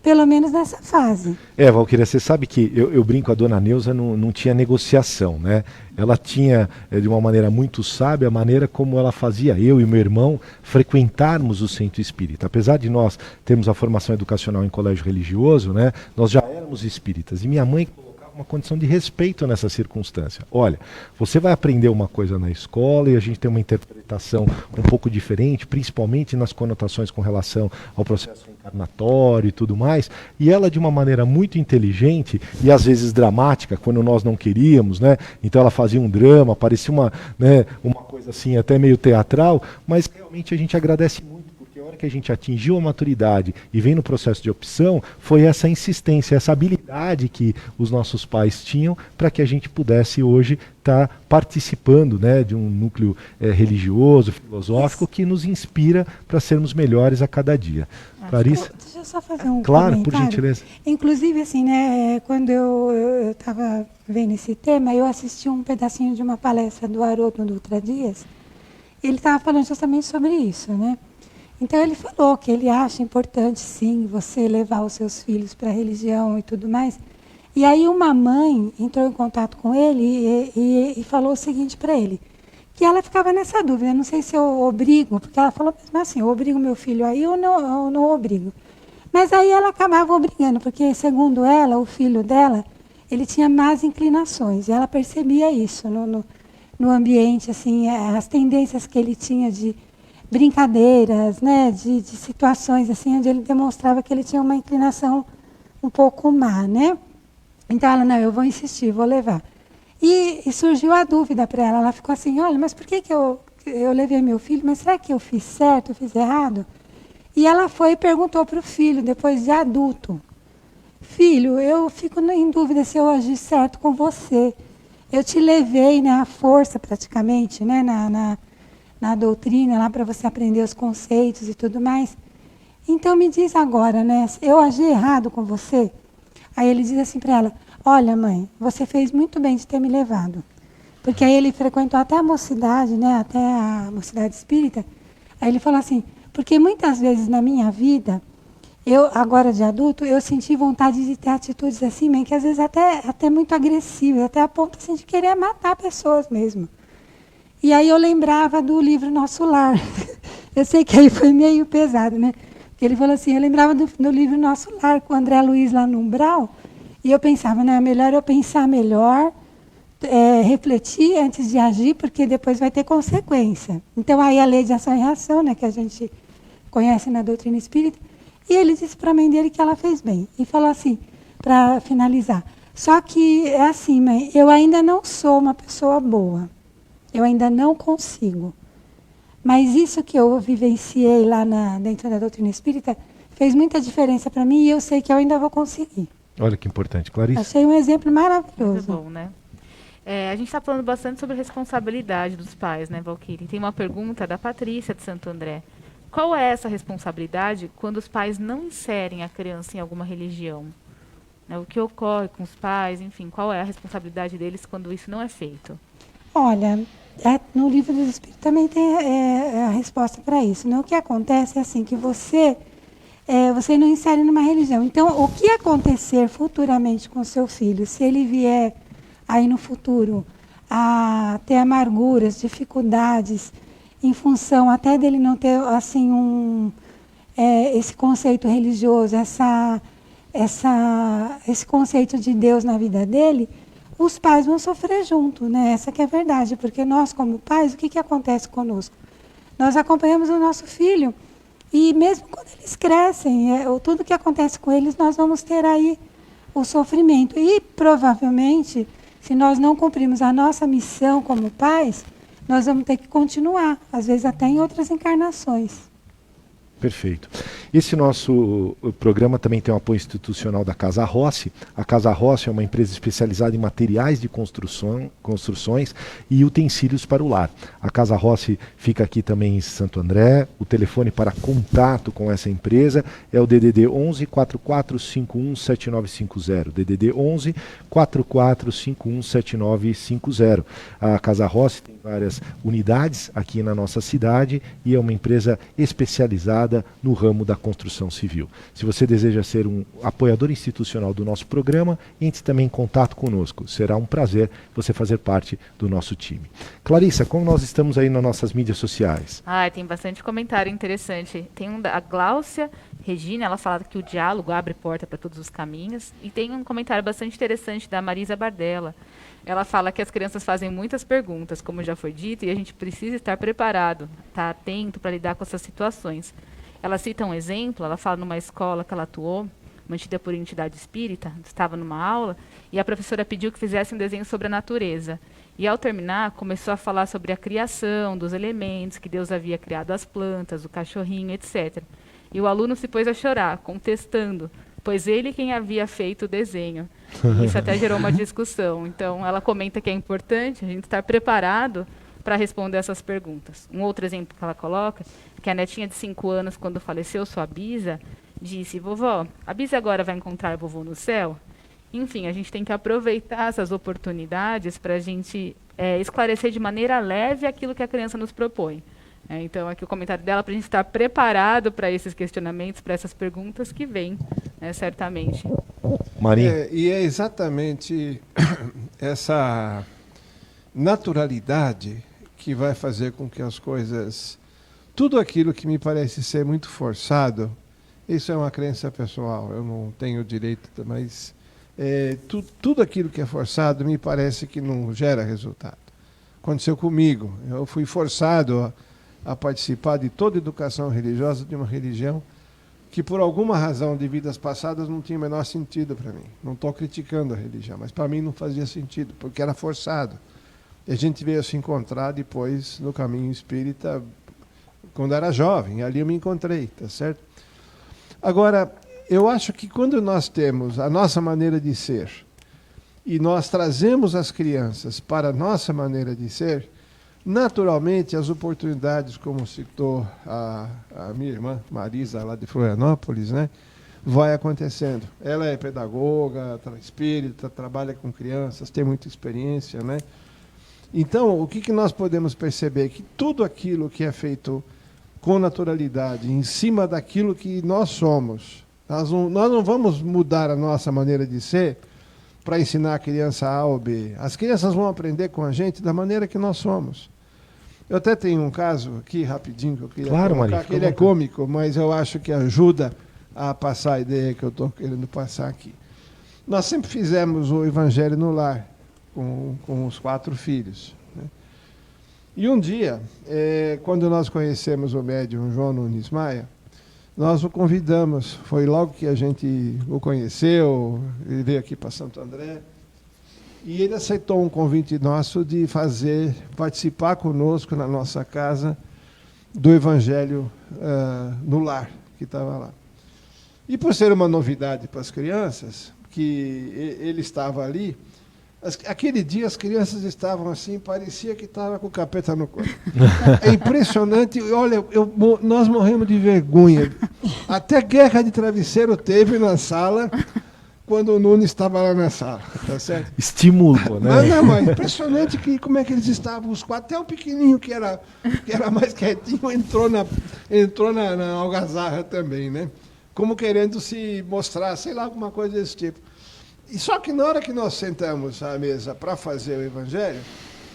Pelo menos nessa fase. Valquíria, você sabe que eu brinco, a dona Neuza não tinha negociação, né? Ela tinha, de uma maneira muito sábia, a maneira como ela fazia eu e meu irmão frequentarmos o centro espírita. Apesar de nós termos a formação educacional em colégio religioso, né? Nós já éramos espíritas. E minha mãe colocava uma condição de respeito nessa circunstância. Olha, você vai aprender uma coisa na escola e a gente tem uma interpretação um pouco diferente, principalmente nas conotações com relação ao processo reencarnatório e tudo mais, e ela de uma maneira muito inteligente e às vezes dramática, quando nós não queríamos, né? Então ela fazia um drama, parecia uma coisa assim até meio teatral, mas realmente a gente agradece muito, porque a hora que a gente atingiu a maturidade e vem no processo de opção, foi essa insistência, essa habilidade que os nossos pais tinham para que a gente pudesse hoje estar participando, né, de um núcleo religioso, filosófico, que nos inspira para sermos melhores a cada dia. Clarissa? Deixa eu só fazer um Claro, comentário. por gentileza. Inclusive, assim, né, quando eu estava vendo esse tema, eu assisti um pedacinho de uma palestra do Haroldo Dutra Dias. Ele estava falando justamente sobre isso, né? Então ele falou que ele acha importante, sim, você levar os seus filhos para a religião e tudo mais. E aí uma mãe entrou em contato com ele e falou o seguinte para ele, que ela ficava nessa dúvida, não sei se eu obrigo, porque ela falou mesmo assim, eu obrigo meu filho aí ou não obrigo. Mas aí ela acabava obrigando, porque segundo ela, o filho dela, ele tinha más inclinações, e ela percebia isso no ambiente, assim, as tendências que ele tinha de brincadeiras, né, de situações assim, onde ele demonstrava que ele tinha uma inclinação um pouco má, né? Então ela, não, eu vou insistir, vou levar. E surgiu a dúvida para ela, ela ficou assim, olha, mas por que eu levei meu filho, mas será que eu fiz certo, eu fiz errado? E ela foi e perguntou para o filho, depois de adulto, filho, eu fico em dúvida se eu agi certo com você. Eu te levei, né, à força praticamente, né, na doutrina, lá para você aprender os conceitos e tudo mais. Então me diz agora, né, eu agi errado com você? Aí ele diz assim para ela, olha mãe, você fez muito bem de ter me levado. Porque aí ele frequentou até a mocidade, né, até a mocidade espírita. Aí ele falou assim, porque muitas vezes na minha vida, eu agora de adulto, eu senti vontade de ter atitudes assim, mãe, que às vezes até muito agressivas, até a ponto assim, de querer matar pessoas mesmo. E aí eu lembrava do livro Nosso Lar. Eu sei que aí foi meio pesado, né? Porque ele falou assim, eu lembrava do livro Nosso Lar, com o André Luiz lá no umbral, e eu pensava, né, melhor eu pensar melhor, refletir antes de agir, porque depois vai ter consequência. Então aí a lei de ação e reação, né, que a gente conhece na doutrina espírita, e ele disse para a mãe dele que ela fez bem. E falou assim, para finalizar, só que é assim, mãe, eu ainda não sou uma pessoa boa. Eu ainda não consigo. Mas isso que eu vivenciei lá dentro da doutrina espírita fez muita diferença para mim e eu sei que eu ainda vou conseguir. Olha que importante, Clarice. Achei um exemplo maravilhoso. Muito bom, né? A gente está falando bastante sobre a responsabilidade dos pais, né, Valquíria? Tem uma pergunta da Patrícia de Santo André. Qual é essa responsabilidade quando os pais não inserem a criança em alguma religião? Né, o que ocorre com os pais, enfim, qual é a responsabilidade deles quando isso não é feito? Olha, no livro dos Espíritos também tem a resposta para isso. Né? O que acontece é assim, que você não insere numa religião. Então, o que acontecer futuramente com o seu filho, se ele vier aí no futuro a ter amarguras, dificuldades, em função até dele não ter assim esse conceito religioso, esse conceito de Deus na vida dele, os pais vão sofrer junto, né? Essa que é a verdade, porque nós como pais, o que acontece conosco? Nós acompanhamos o nosso filho e mesmo quando eles crescem, tudo que acontece com eles, nós vamos ter aí o sofrimento. E provavelmente, se nós não cumprirmos a nossa missão como pais, nós vamos ter que continuar, às vezes até em outras encarnações. Perfeito. Esse nosso programa também tem o apoio institucional da Casa Rossi. A Casa Rossi é uma empresa especializada em materiais de construções e utensílios para o lar. A Casa Rossi fica aqui também em Santo André. O telefone para contato com essa empresa é o DDD 11 4451 7950. DDD 11 4451 7950. A Casa Rossi tem várias unidades aqui na nossa cidade e é uma empresa especializada no ramo da construção civil. Se você deseja ser um apoiador institucional do nosso programa, entre também em contato conosco. Será um prazer você fazer parte do nosso time. Clarissa, como nós estamos aí nas nossas mídias sociais? Tem bastante comentário interessante. Tem a Gláucia Regina, ela fala que o diálogo abre porta para todos os caminhos. E tem um comentário bastante interessante da Marisa Bardella. Ela fala que as crianças fazem muitas perguntas, como já foi dito, e a gente precisa estar preparado, estar atento para lidar com essas situações. Ela cita um exemplo, ela fala numa escola que ela atuou, mantida por entidade espírita, estava numa aula, e a professora pediu que fizesse um desenho sobre a natureza. E ao terminar, começou a falar sobre a criação dos elementos, que Deus havia criado as plantas, o cachorrinho, etc. E o aluno se pôs a chorar, contestando, pois ele quem havia feito o desenho. E isso até gerou uma discussão. Então, ela comenta que é importante a gente estar preparado para responder essas perguntas. Um outro exemplo que ela coloca, que a netinha de 5 anos, quando faleceu, sua bisa, disse, vovó, a bisa agora vai encontrar o vovô no céu? Enfim, a gente tem que aproveitar essas oportunidades para a gente esclarecer de maneira leve aquilo que a criança nos propõe. Então, aqui o comentário dela para a gente estar preparado para esses questionamentos, para essas perguntas que vêm, certamente. Marinho? E é exatamente essa naturalidade que vai fazer com que as coisas... Tudo aquilo que me parece ser muito forçado, isso é uma crença pessoal, eu não tenho direito, mas tudo aquilo que é forçado me parece que não gera resultado. Aconteceu comigo, eu fui forçado a participar de toda a educação religiosa de uma religião que por alguma razão de vidas passadas não tinha o menor sentido para mim. Não estou criticando a religião, mas para mim não fazia sentido, porque era forçado. E a gente veio se encontrar depois no caminho espírita, quando era jovem, ali eu me encontrei, tá certo? Agora, eu acho que quando nós temos a nossa maneira de ser e nós trazemos as crianças para a nossa maneira de ser, naturalmente as oportunidades, como citou a minha irmã Marisa, lá de Florianópolis, né, vai acontecendo. Ela é pedagoga, espírita, trabalha com crianças, tem muita experiência, né? Então, o que nós podemos perceber? Que tudo aquilo que é feito com naturalidade, em cima daquilo que nós somos, nós não vamos mudar a nossa maneira de ser para ensinar a criança A ou B. As crianças vão aprender com a gente da maneira que nós somos. Eu até tenho um caso aqui, rapidinho, que eu queria colocar, que ele é cômico, mas eu acho que ajuda a passar a ideia que eu estou querendo passar aqui. Nós sempre fizemos o Evangelho no lar, com os 4 filhos. Né? E um dia, quando nós conhecemos o médium João Nunes Maia, nós o convidamos, foi logo que a gente o conheceu, ele veio aqui para Santo André, e ele aceitou um convite nosso de participar conosco na nossa casa do Evangelho no lar, que estava lá. E por ser uma novidade para as crianças, que ele estava ali, aquele dia as crianças estavam assim, parecia que estava com o capeta no corpo. É impressionante, olha, nós morremos de vergonha. Até guerra de travesseiro teve na sala, quando o Nunes estava lá na sala, tá certo? Estimulou, né? Não, mas impressionante como é que eles estavam, os 4, até o pequenininho que era mais quietinho entrou na algazarra também, né? Como querendo se mostrar, sei lá, alguma coisa desse tipo. E só que na hora que nós sentamos à mesa para fazer o Evangelho,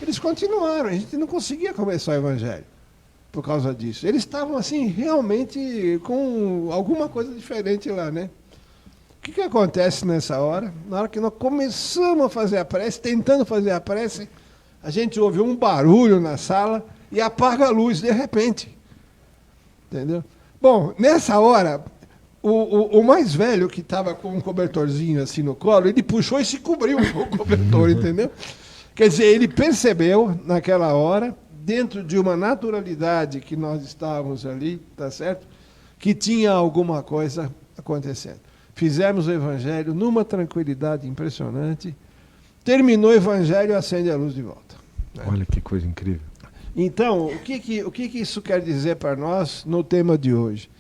eles continuaram, a gente não conseguia começar o Evangelho por causa disso. Eles estavam assim, realmente com alguma coisa diferente lá, né? O que acontece nessa hora? Na hora que nós começamos a fazer a prece, tentando fazer a prece, a gente ouve um barulho na sala e apaga a luz de repente. Entendeu? Bom, nessa hora, o mais velho, que estava com um cobertorzinho assim no colo, ele puxou e se cobriu com o cobertor, entendeu? Quer dizer, ele percebeu naquela hora, dentro de uma naturalidade que nós estávamos ali, tá certo? Que tinha alguma coisa acontecendo. Fizemos o Evangelho numa tranquilidade impressionante. Terminou o Evangelho e acende a luz de volta. Né? Olha que coisa incrível. Então, o que isso quer dizer para nós no tema de hoje?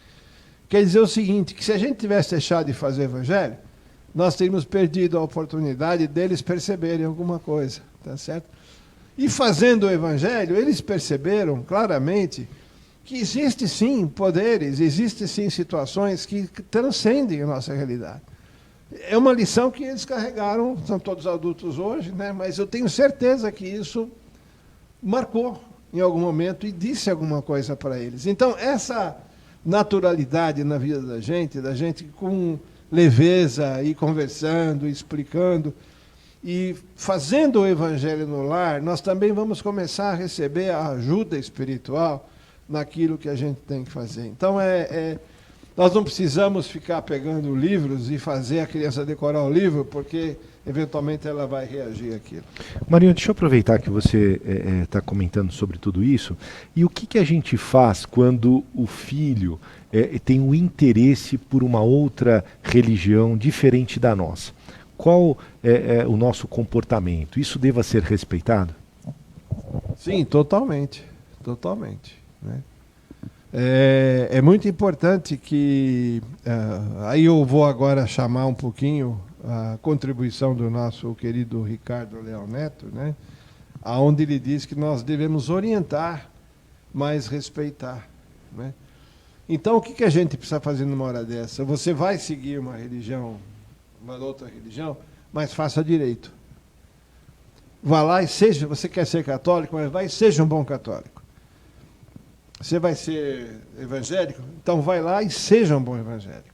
Quer dizer o seguinte, que se a gente tivesse deixado de fazer o Evangelho, nós teríamos perdido a oportunidade deles perceberem alguma coisa. Tá certo? E fazendo o Evangelho, eles perceberam claramente que existe sim poderes, existe sim situações que transcendem a nossa realidade. É uma lição que eles carregaram, são todos adultos hoje, né? Mas eu tenho certeza que isso marcou em algum momento e disse alguma coisa para eles. Então, essa naturalidade na vida da gente com leveza, e conversando, explicando, e fazendo o Evangelho no lar, nós também vamos começar a receber a ajuda espiritual naquilo que a gente tem que fazer. Então, nós não precisamos ficar pegando livros e fazer a criança decorar o livro, porque eventualmente ela vai reagir àquilo. Marinho, deixa eu aproveitar que você está comentando sobre tudo isso. E o que a gente faz quando o filho tem um interesse por uma outra religião diferente da nossa? Qual é o nosso comportamento? Isso deva ser respeitado? Sim, totalmente. Totalmente. Né? É muito importante que... aí eu vou agora chamar um pouquinho a contribuição do nosso querido Ricardo Leal Neto, né? Onde ele diz que nós devemos orientar, mas respeitar. Né? Então, o que a gente precisa fazer numa hora dessa? Você vai seguir uma religião, uma outra religião, mas faça direito. vá lá e seja, você quer ser católico, mas vai e seja um bom católico. Você vai ser evangélico? Então vai lá e seja um bom evangélico.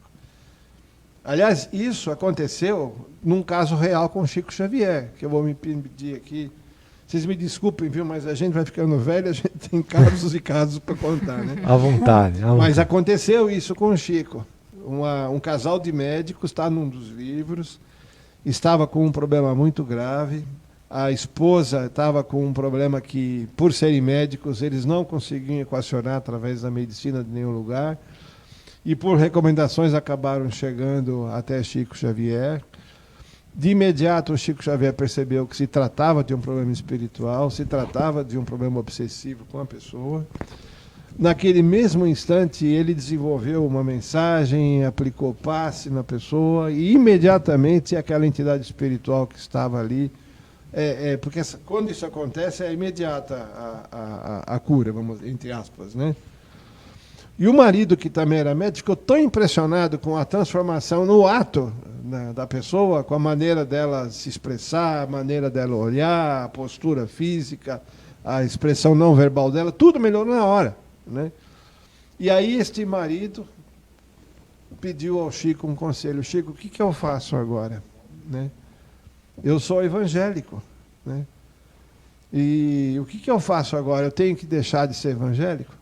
Aliás, isso aconteceu num caso real com Chico Xavier, que eu vou me pedir aqui. Vocês me desculpem, viu, mas a gente vai ficando velho, a gente tem casos e casos para contar, né? À vontade. Mas aconteceu isso com o Chico. Um casal de médicos, está num dos livros, estava com um problema muito grave. A esposa estava com um problema que, por serem médicos, eles não conseguiam equacionar através da medicina de nenhum lugar. E, por recomendações, acabaram chegando até Chico Xavier. De imediato, o Chico Xavier percebeu que se tratava de um problema espiritual, se tratava de um problema obsessivo com a pessoa. Naquele mesmo instante, ele desenvolveu uma mensagem, aplicou passe na pessoa e, imediatamente, aquela entidade espiritual que estava ali, porque quando isso acontece, é imediata a cura, vamos, entre aspas, né? E o marido, que também era médico, ficou tão impressionado com a transformação no ato, né, da pessoa, com a maneira dela se expressar, a maneira dela olhar, a postura física, a expressão não verbal dela, tudo melhorou na hora, né? E aí este marido pediu ao Chico um conselho. Chico, o que eu faço agora? Né? Eu sou evangélico, né? E o que eu faço agora? Eu tenho que deixar de ser evangélico?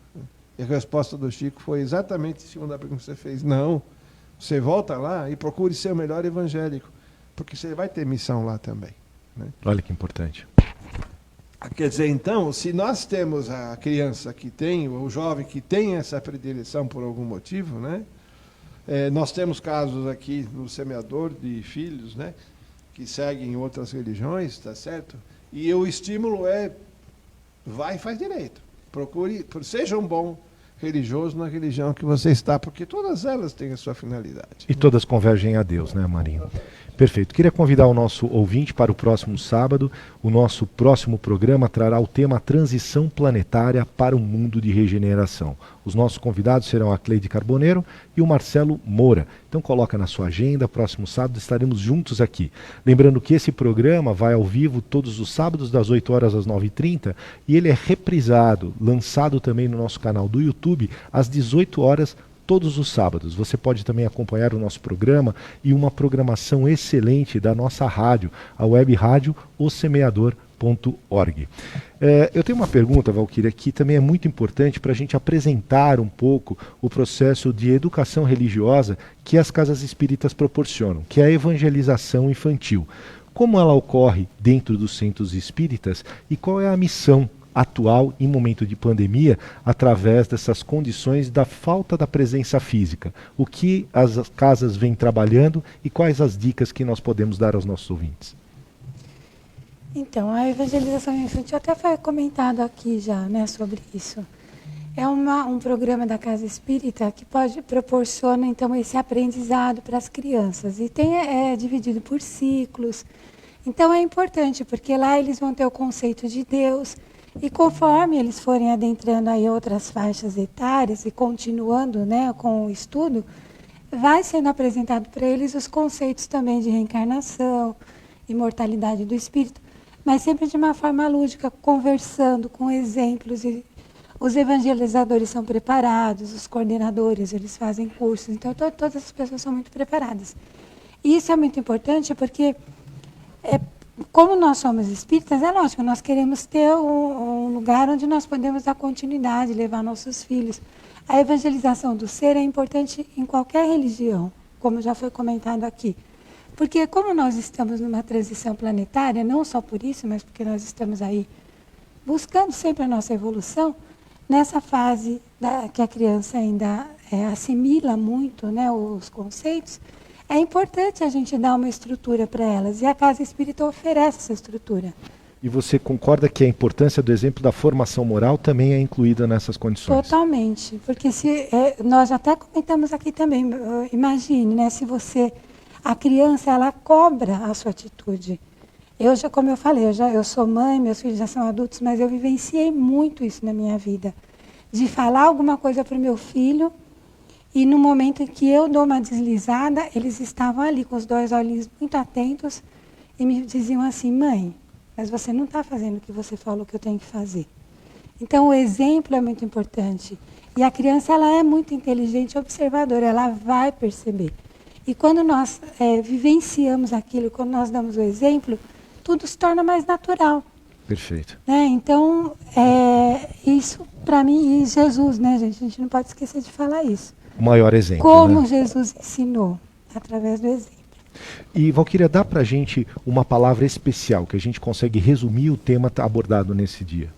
E a resposta do Chico foi exatamente em cima da pergunta que você fez. Não, você volta lá e procure ser o melhor evangélico, porque você vai ter missão lá também, né? Olha que importante. Quer dizer, então, se nós temos a criança que tem, ou o jovem que tem essa predileção por algum motivo, né? Nós temos casos aqui no semeador de filhos, né, que seguem outras religiões, tá certo? E o estímulo é, vai e faz direito. Procure, seja um bom religioso na religião que você está, porque todas elas têm a sua finalidade. E todas convergem a Deus, né, Marinho? Perfeito. Queria convidar o nosso ouvinte para o próximo sábado. O nosso próximo programa trará o tema Transição Planetária para um Mundo de Regeneração. Os nossos convidados serão a Cleide Carboneiro e o Marcelo Moura. Então coloca na sua agenda, próximo sábado estaremos juntos aqui. Lembrando que esse programa vai ao vivo todos os sábados das 8 horas às 9h30 e ele é reprisado, lançado também no nosso canal do YouTube às 18 horas todos os sábados. Você pode também acompanhar o nosso programa e uma programação excelente da nossa rádio, a web rádio osemeador.org. Eu tenho uma pergunta, Valquíria, que também é muito importante para a gente apresentar um pouco o processo de educação religiosa que as casas espíritas proporcionam, que é a evangelização infantil. Como ela ocorre dentro dos centros espíritas e qual é a missão atual em momento de pandemia, através dessas condições da falta da presença física. O que as casas vêm trabalhando e quais as dicas que nós podemos dar aos nossos ouvintes? Então, a evangelização infantil até foi comentado aqui já, né, sobre isso. É um programa da Casa Espírita que proporciona, então, esse aprendizado para as crianças. E é dividido por ciclos. Então, é importante, porque lá eles vão ter o conceito de Deus. E conforme eles forem adentrando aí outras faixas etárias e continuando, né, com o estudo, vai sendo apresentado para eles os conceitos também de reencarnação, imortalidade do espírito, mas sempre de uma forma lúdica, conversando com exemplos. E os evangelizadores são preparados, os coordenadores, eles fazem cursos, então todas as pessoas são muito preparadas. E isso é muito importante porque como nós somos espíritas, é lógico, nós queremos ter um lugar onde nós podemos dar continuidade, levar nossos filhos. A evangelização do ser é importante em qualquer religião, como já foi comentado aqui. Porque como nós estamos numa transição planetária, não só por isso, mas porque nós estamos aí buscando sempre a nossa evolução, nessa fase que a criança ainda assimila muito, né, os conceitos, é importante a gente dar uma estrutura para elas, e a Casa Espírita oferece essa estrutura. E você concorda que a importância do exemplo da formação moral também é incluída nessas condições? Totalmente, porque nós até comentamos aqui também, imagine, né, se a criança, ela cobra a sua atitude. Como eu falei, eu sou mãe, meus filhos já são adultos, mas eu vivenciei muito isso na minha vida, de falar alguma coisa para o meu filho, e no momento em que eu dou uma deslizada, eles estavam ali com os dois olhinhos muito atentos e me diziam assim: mãe, mas você não está fazendo o que você falou que eu tenho que fazer. Então, o exemplo é muito importante. E a criança, ela é muito inteligente e observadora, ela vai perceber. E quando nós vivenciamos aquilo, quando nós damos o exemplo, tudo se torna mais natural. Perfeito. Né? Então, isso para mim, e Jesus, né, gente? A gente não pode esquecer de falar isso. O maior exemplo. Como né? Jesus ensinou, através do exemplo. E, Valquíria, dá para a gente uma palavra especial, que a gente consegue resumir o tema abordado nesse dia?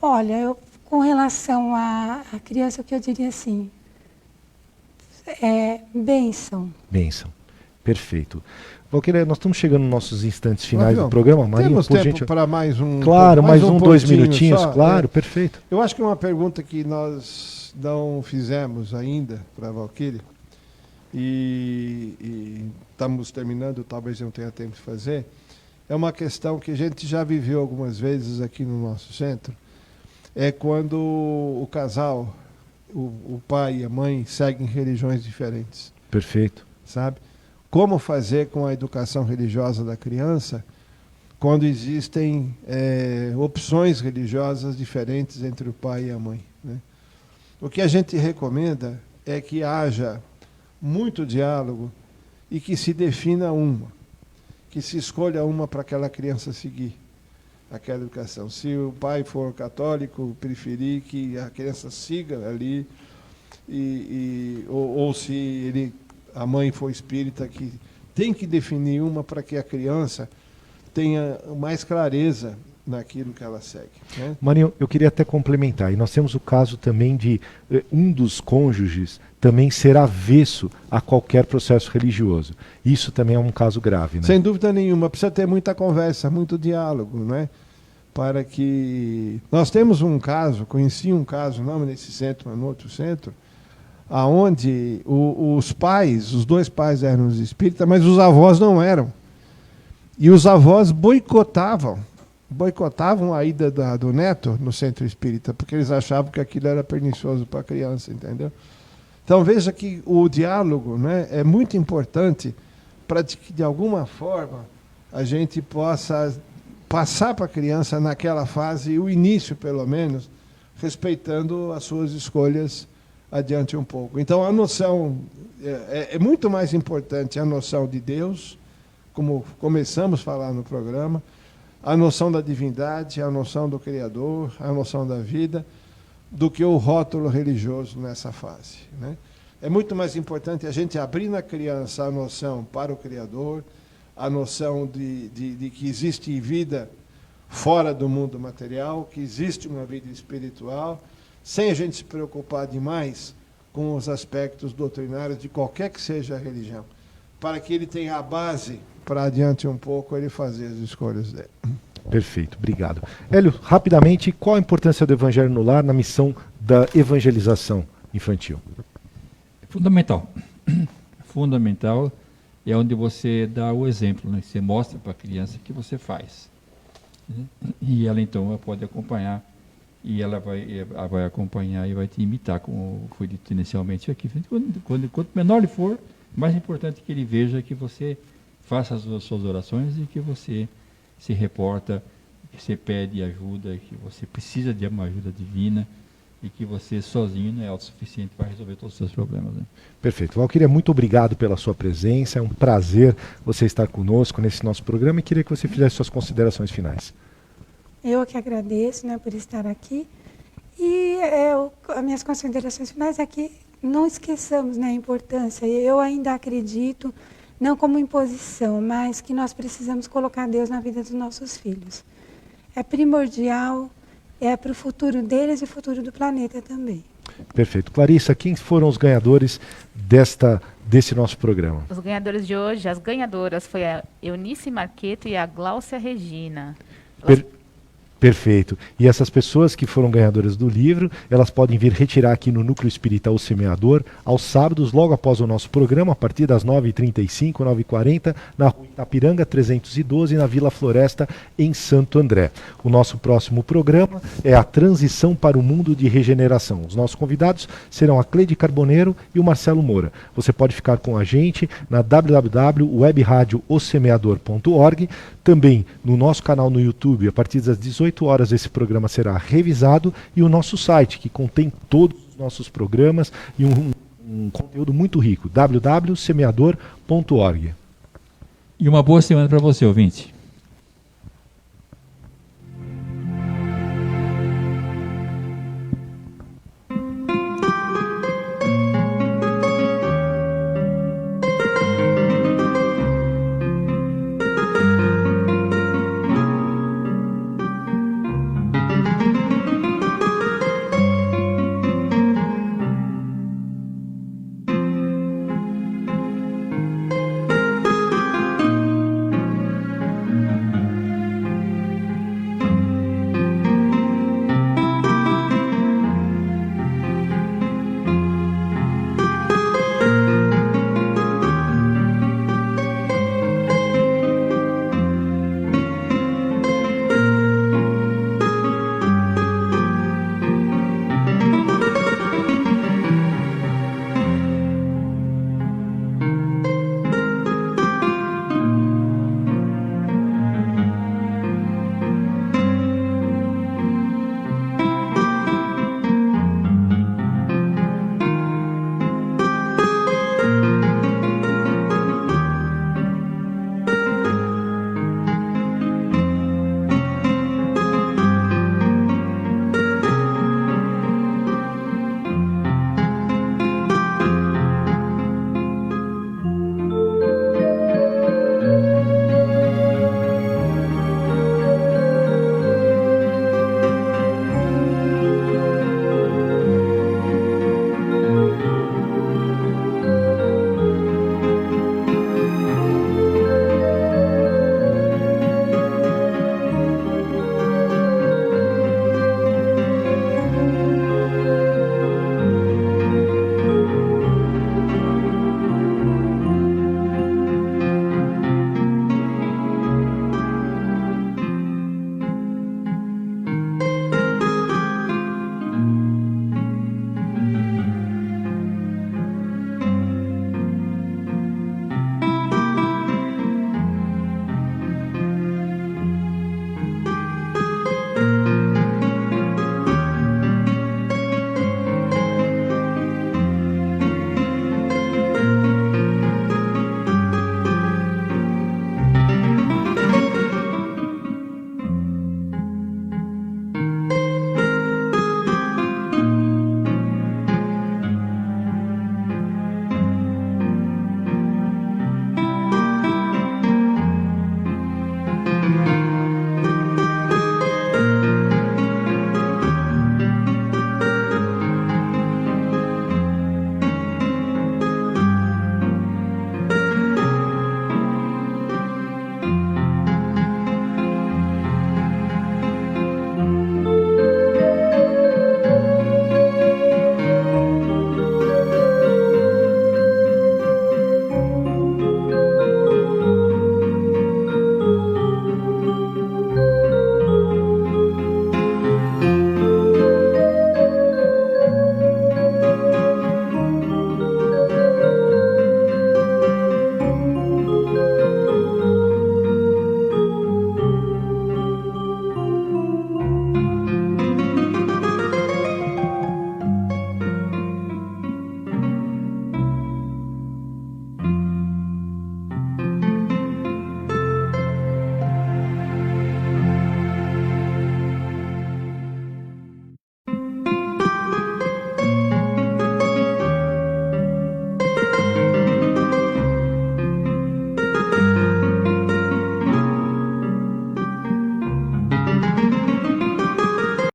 Olha, com relação à criança, o que eu diria assim, bênção. Bênção. Perfeito. Valquíria, nós estamos chegando nos nossos instantes finais Avião, do programa. Marinho, temos por tempo gente... para mais um... Claro, mais um, 2 pontinho minutinhos. só. Claro, perfeito. Eu acho que uma pergunta que nós não fizemos ainda para a Valquíria, e estamos terminando, talvez não tenha tempo de fazer, é uma questão que a gente já viveu algumas vezes aqui no nosso centro, é quando o casal, o pai e a mãe, seguem religiões diferentes. Perfeito. Sabe? Como fazer com a educação religiosa da criança quando existem opções religiosas diferentes entre o pai e a mãe, né? O que a gente recomenda é que haja muito diálogo e que se defina uma, que se escolha uma para aquela criança seguir aquela educação. Se o pai for católico, preferir que a criança siga ali, ou se a mãe for espírita, que tem que definir uma para que a criança tenha mais clareza naquilo que ela segue, né? Marinho, eu queria até complementar, e nós temos o caso também de um dos cônjuges também ser avesso a qualquer processo religioso. Isso também é um caso grave, né? Sem dúvida nenhuma, precisa ter muita conversa, muito diálogo, né? Para que... Nós temos um caso, conheci um caso, não nesse centro, mas no outro centro, aonde os dois pais eram espíritas, mas os avós não eram. E os avós boicotavam a ida do neto no centro espírita, porque eles achavam que aquilo era pernicioso para a criança, entendeu? Então veja que o diálogo, né, é muito importante para que, de alguma forma, a gente possa passar para a criança naquela fase, o início pelo menos, respeitando as suas escolhas adiante um pouco. Então a noção, é muito mais importante a noção de Deus, como começamos a falar no programa, a noção da divindade, a noção do Criador, a noção da vida, do que o rótulo religioso nessa fase, né? É muito mais importante a gente abrir na criança a noção para o Criador, a noção de que existe vida fora do mundo material, que existe uma vida espiritual, sem a gente se preocupar demais com os aspectos doutrinários de qualquer que seja a religião, para que ele tenha a base para adiante um pouco ele fazer as escolhas dele. Perfeito, obrigado. Hélio, rapidamente, qual a importância do Evangelho no Lar na missão da evangelização infantil? Fundamental. Fundamental é onde você dá o exemplo, né? Você mostra para a criança o que você faz, né? E ela então ela pode acompanhar, e ela vai acompanhar e vai te imitar, como foi dito inicialmente aqui. Quanto menor ele for, mais importante que ele veja que você faça as suas orações e que você se reporta, que você pede ajuda, que você precisa de uma ajuda divina e que você sozinho não é autossuficiente para resolver todos os seus problemas, né? Perfeito. Valquíria, muito obrigado pela sua presença. É um prazer você estar conosco nesse nosso programa e queria que você fizesse suas considerações finais. Eu que agradeço, né, por estar aqui. E as minhas considerações finais é que não esqueçamos, né, a importância. Eu ainda acredito, não como imposição, mas que nós precisamos colocar Deus na vida dos nossos filhos. É primordial, é para o futuro deles e o futuro do planeta também. Perfeito. Clarissa, quem foram os ganhadores desse nosso programa? Os ganhadores de hoje, as ganhadoras, foi a Eunice Marqueto e a Gláucia Regina. Perfeito. E essas pessoas que foram ganhadoras do livro, elas podem vir retirar aqui no Núcleo Espírita O Semeador, aos sábados, logo após o nosso programa, a partir das 9h35, 9h40, na Rua Itapiranga 312, na Vila Floresta, em Santo André. O nosso próximo programa é a Transição para o Mundo de Regeneração. Os nossos convidados serão a Cleide Carboneiro e o Marcelo Moura. Você pode ficar com a gente na www.webradioossemeador.org, também no nosso canal no YouTube, a partir das 18 horas esse programa será revisado, e o nosso site, que contém todos os nossos programas e um conteúdo muito rico, www.semeador.org. E uma boa semana para você, ouvinte.